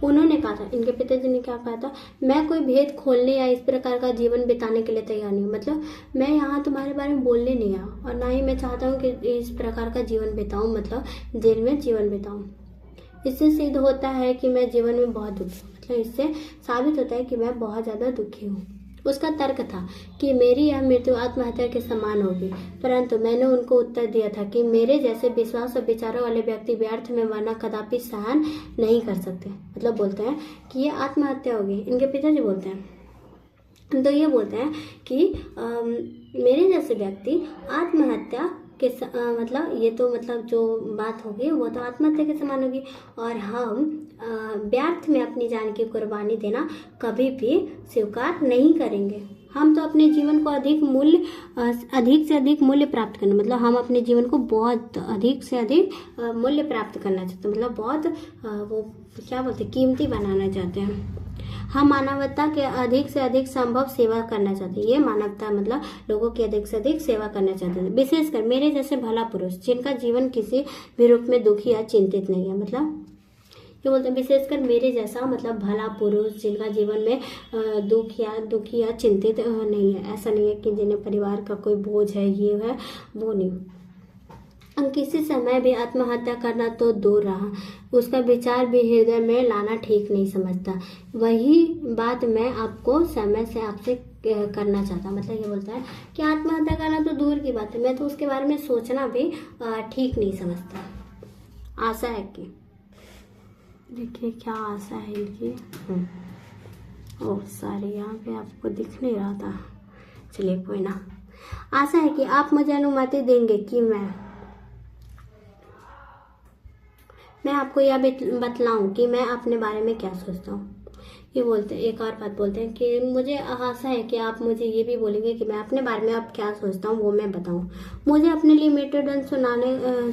उन्होंने कहा था, इनके पिताजी ने क्या कहा था, मैं कोई भेद खोलने या इस प्रकार का जीवन बिताने के लिए तैयार नहीं हूँ। मतलब मैं यहाँ तुम्हारे बारे में बोलने नहीं आया और ना ही मैं चाहता हूँ कि इस प्रकार का जीवन बिताऊँ, मतलब जेल में जीवन बिताऊँ। इससे सिद्ध होता है कि मैं जीवन में बहुत दुखी हूँ, मतलब इससे साबित होता है कि मैं बहुत ज़्यादा दुखी हूँ। उसका तर्क था कि मेरी यह मृत्यु आत्महत्या के समान होगी, परंतु मैंने उनको उत्तर दिया था कि मेरे जैसे विश्वास और विचारों वाले व्यक्ति व्यर्थ में मरना कदापि सहन नहीं कर सकते। मतलब बोलते हैं कि ये आत्महत्या होगी, इनके पिताजी बोलते हैं। तो ये बोलते हैं कि मेरे जैसे व्यक्ति आत्महत्या के मतलब ये तो मतलब जो बात होगी वो तो आत्महत्या के समान होगी, और हम व्यर्थ में अपनी जान की कुर्बानी देना कभी भी स्वीकार नहीं करेंगे। हम तो अपने जीवन को अधिक से अधिक मूल्य प्राप्त करना, मतलब हम अपने जीवन को बहुत अधिक से अधिक मूल्य प्राप्त करना चाहते हैं, मतलब बहुत वो क्या बोलते हैं, कीमती बनाना चाहते हैं। हम मानवता के अधिक से अधिक संभव सेवा करना चाहते हैं। ये मानवता मतलब लोगों की अधिक से अधिक सेवा करना चाहते हैं, विशेषकर मेरे जैसे भला पुरुष जिनका जीवन किसी भी रूप में दुखी या चिंतित नहीं है। मतलब ये बोलते हैं विशेषकर मेरे जैसा मतलब भला पुरुष जिनका जीवन में दुखी या चिंतित नहीं है। ऐसा नहीं है कि जिन्हें परिवार का कोई बोझ है, ये है वो नहीं। किसी समय भी आत्महत्या करना तो दूर रहा, उसका विचार भी हृदय में लाना ठीक नहीं समझता। वही बात मैं आपको समय से आपसे करना चाहता। मतलब ये बोलता है कि आत्महत्या करना तो दूर की बात है, मैं तो उसके बारे में सोचना भी ठीक नहीं समझता। आशा है कि देखिए क्या आशा है इनकी। ओह सारे यहाँ पे आपको दिख नहीं रहा था, चलिए कोई ना। आशा है कि आप मुझे अनुमति देंगे कि मैं आपको यह बतलाऊं कि मैं अपने बारे में क्या सोचता हूँ। ये बोलते हैं, एक और बात बोलते हैं कि मुझे आशा है कि आप मुझे ये भी बोलेंगे कि मैं अपने बारे में अब क्या सोचता हूँ वो मैं बताऊँ। मुझे अपने लिए मृत्युदंड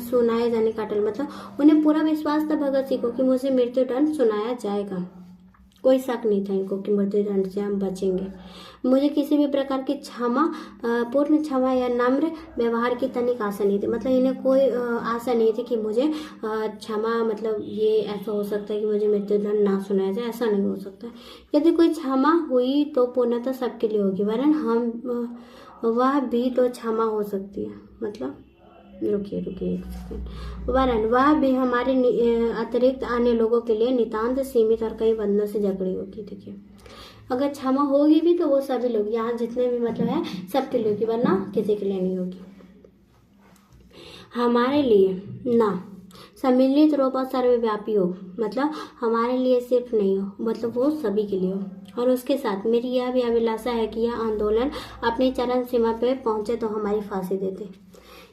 सुनाए जाने का डर, मतलब उन्हें पूरा विश्वास था भगत सिंह को कि मुझे मृत्युदंड सुनाया जाएगा। कोई शक नहीं था इनको कि मृत्युदंड से हम बचेंगे। मुझे किसी भी प्रकार की पूर्ण क्षमा या नम्र व्यवहार की तनिक आशा नहीं थी। मतलब इन्हें कोई आशा नहीं थी कि मुझे क्षमा, मतलब ये ऐसा हो सकता है कि मुझे मृत्युदंड ना सुनाया जाए, ऐसा नहीं हो सकता। यदि कोई क्षमा हुई तो पूर्णतः सबके लिए होगी, वरन वह भी तो क्षमा हो सकती है। मतलब रुकिए एक सेकंड। वरन वह भी हमारे अतिरिक्त अन्य लोगों के लिए नितांत सीमित और कई बंधनों से जकड़ी होगी। देखिए अगर क्षमा होगी भी तो वो सभी लोग, यहाँ जितने भी मतलब है सबके लिए होगी, वरना किसी के लिए नहीं होगी। हमारे लिए ना सम्मिलित रूप और सर्वव्यापी हो, मतलब हमारे लिए सिर्फ नहीं हो, मतलब वो सभी के लिए हो। और उसके साथ मेरी यह भी अभिलाषा है कि यह आंदोलन अपनी चरम सीमा पर पहुंचे तो हमारी फांसी देते।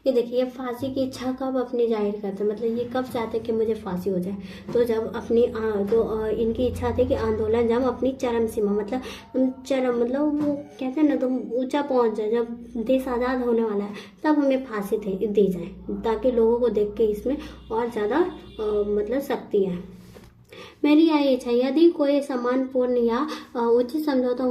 ये देखिए फांसी की इच्छा कब अपनी जाहिर करते, मतलब ये कब चाहते कि मुझे फांसी हो जाए। तो जब अपनी इनकी इच्छा थी कि आंदोलन जब अपनी चरम सीमा, मतलब चरम, मतलब वो कहते हैं ना तुम ऊंचा पहुंच जाए, जब देश आज़ाद होने वाला है तब हमें फांसी दी जाए, ताकि लोगों को देख के इसमें और ज़्यादा मतलब शक्ति है। मेरी यह इच्छा, यदि कोई सम्मानपूर्ण या उचित समझौता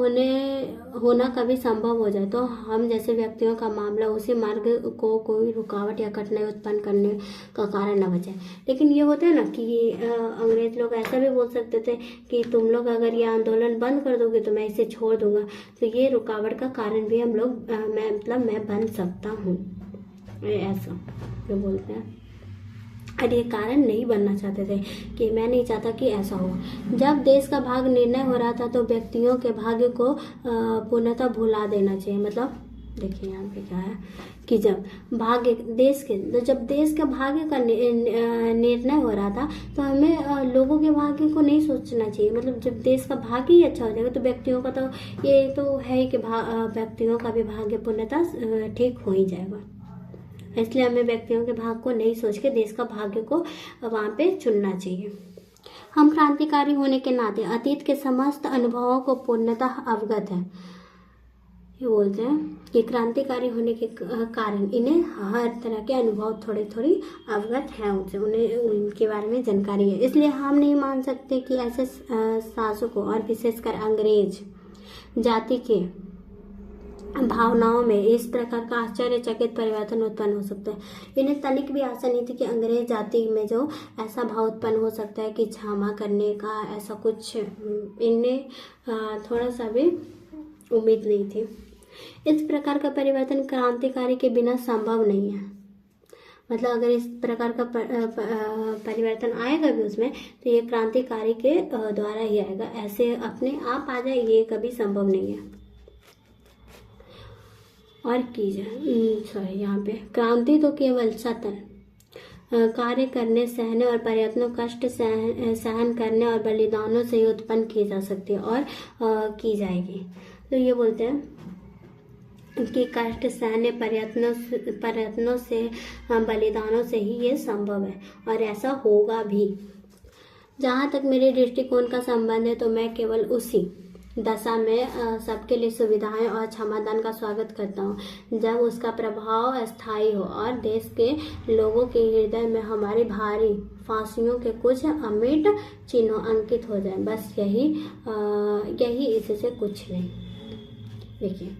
होना कभी संभव हो जाए तो हम जैसे व्यक्तियों का मामला उसी मार्ग को कोई रुकावट या कठिनाई उत्पन्न करने का कारण न बचे। लेकिन ये होता है ना कि अंग्रेज लोग ऐसा भी बोल सकते थे कि तुम लोग अगर ये आंदोलन बंद कर दोगे तो मैं इसे छोड़ दूंगा, तो ये रुकावट का कारण भी हम लोग मैं बन सकता हूँ, ऐसा जो बोलते हैं। और ये कारण नहीं बनना चाहते थे कि मैं नहीं चाहता कि ऐसा हो। जब देश का भाग निर्णय हो रहा था तो व्यक्तियों के भाग्य को पूर्णतः भुला देना चाहिए। मतलब देखिए यहाँ पे क्या है कि जब देश का भाग्य का निर्णय हो रहा था तो हमें लोगों के भाग्य को नहीं सोचना चाहिए। मतलब जब देश का भाग्य ही अच्छा हो जाएगा तो व्यक्तियों का तो ये तो है कि व्यक्तियों का भी भाग्य पूर्णतः ठीक हो ही जाएगा। इसलिए हमें व्यक्तियों के भाग को नहीं सोच के देश का भाग्य को वहाँ पे चुनना चाहिए। हम क्रांतिकारी होने के नाते अतीत के समस्त अनुभवों को पूर्णतः अवगत है। ये बोलते हैं कि क्रांतिकारी होने के कारण इन्हें हर तरह के अनुभव थोड़ी अवगत है, उन्हें उनके बारे में जानकारी है। इसलिए हम नहीं मान सकते कि ऐसे शासकों और विशेषकर अंग्रेज जाति के भावनाओं में इस प्रकार का आश्चर्यचकित परिवर्तन उत्पन्न हो सकता है। इन्हें तनिक भी आशा नहीं थी कि अंग्रेज जाति में जो ऐसा भाव उत्पन्न हो सकता है कि क्षमा करने का ऐसा कुछ, इन्हें थोड़ा सा भी उम्मीद नहीं थी। इस प्रकार का परिवर्तन क्रांतिकारी के बिना संभव नहीं है। मतलब अगर इस प्रकार का परिवर्तन आएगा भी उसमें तो ये क्रांतिकारी के द्वारा ही आएगा, ऐसे अपने आप आ जाए ये कभी संभव नहीं है। और की जाए यहाँ पे क्रांति तो केवल सतन कार्य करने, सहने और प्रयत्नों कष्ट सहन करने और बलिदानों से ही उत्पन्न की जा सकती है और की जाएगी। तो ये बोलते हैं कि कष्ट सहने, प्रयत्नों से, बलिदानों से ही ये संभव है और ऐसा होगा भी। जहाँ तक मेरे दृष्टिकोण का संबंध है तो मैं केवल उसी दशा में सबके लिए सुविधाएं और क्षमादान का स्वागत करता हूँ। जब उसका प्रभाव अस्थायी हो और देश के लोगों के हृदय में हमारी भारी फांसियों के कुछ अमिट चिन्हों अंकित हो जाए, बस यही इससे कुछ नहीं। देखिए,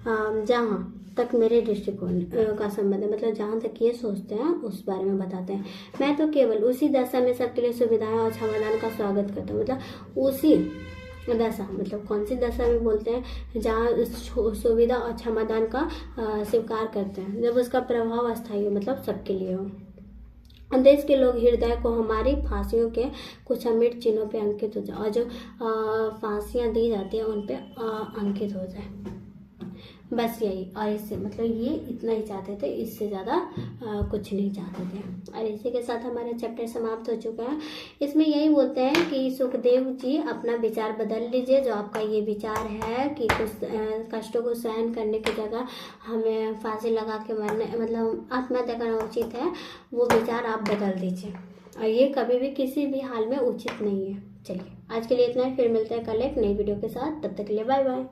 जहाँ तक मेरे दृष्टिकोण का संबंध है, मतलब जहाँ तक ये सोचते हैं उस बारे में बताते हैं। मैं तो केवल उसी दशा में सबके लिए सुविधाएं और क्षमादान का स्वागत करता हूँ। मतलब उसी दशा, मतलब कौन सी दशा में बोलते हैं, जहाँ सुविधा और क्षमादान का स्वीकार करते हैं, जब उसका प्रभाव अस्थायी हो, मतलब सबके लिए हो। देश के लोग हृदय को हमारी फांसियों के कुछ अमिट चिन्हों पे अंकित हो जाए, और जो फांसियाँ दी जाती है उन पे अंकित हो जाए, बस यही। और इससे मतलब ये इतना ही चाहते थे, इससे ज़्यादा कुछ नहीं चाहते थे। और इसी के साथ हमारा चैप्टर समाप्त हो चुका है। इसमें यही बोलते हैं कि सुखदेव जी अपना विचार बदल लीजिए। जो आपका ये विचार है कि कुछ कष्टों को सहन करने की जगह हमें फांसी लगा के मरने, मतलब आत्महत्या करना उचित है, वो विचार आप बदल दीजिए। और ये कभी भी किसी भी हाल में उचित नहीं है। चलिए, आज के लिए इतना ही, फिर मिलते हैं कल एक नई वीडियो के साथ। तब तक के लिए बाय बाय।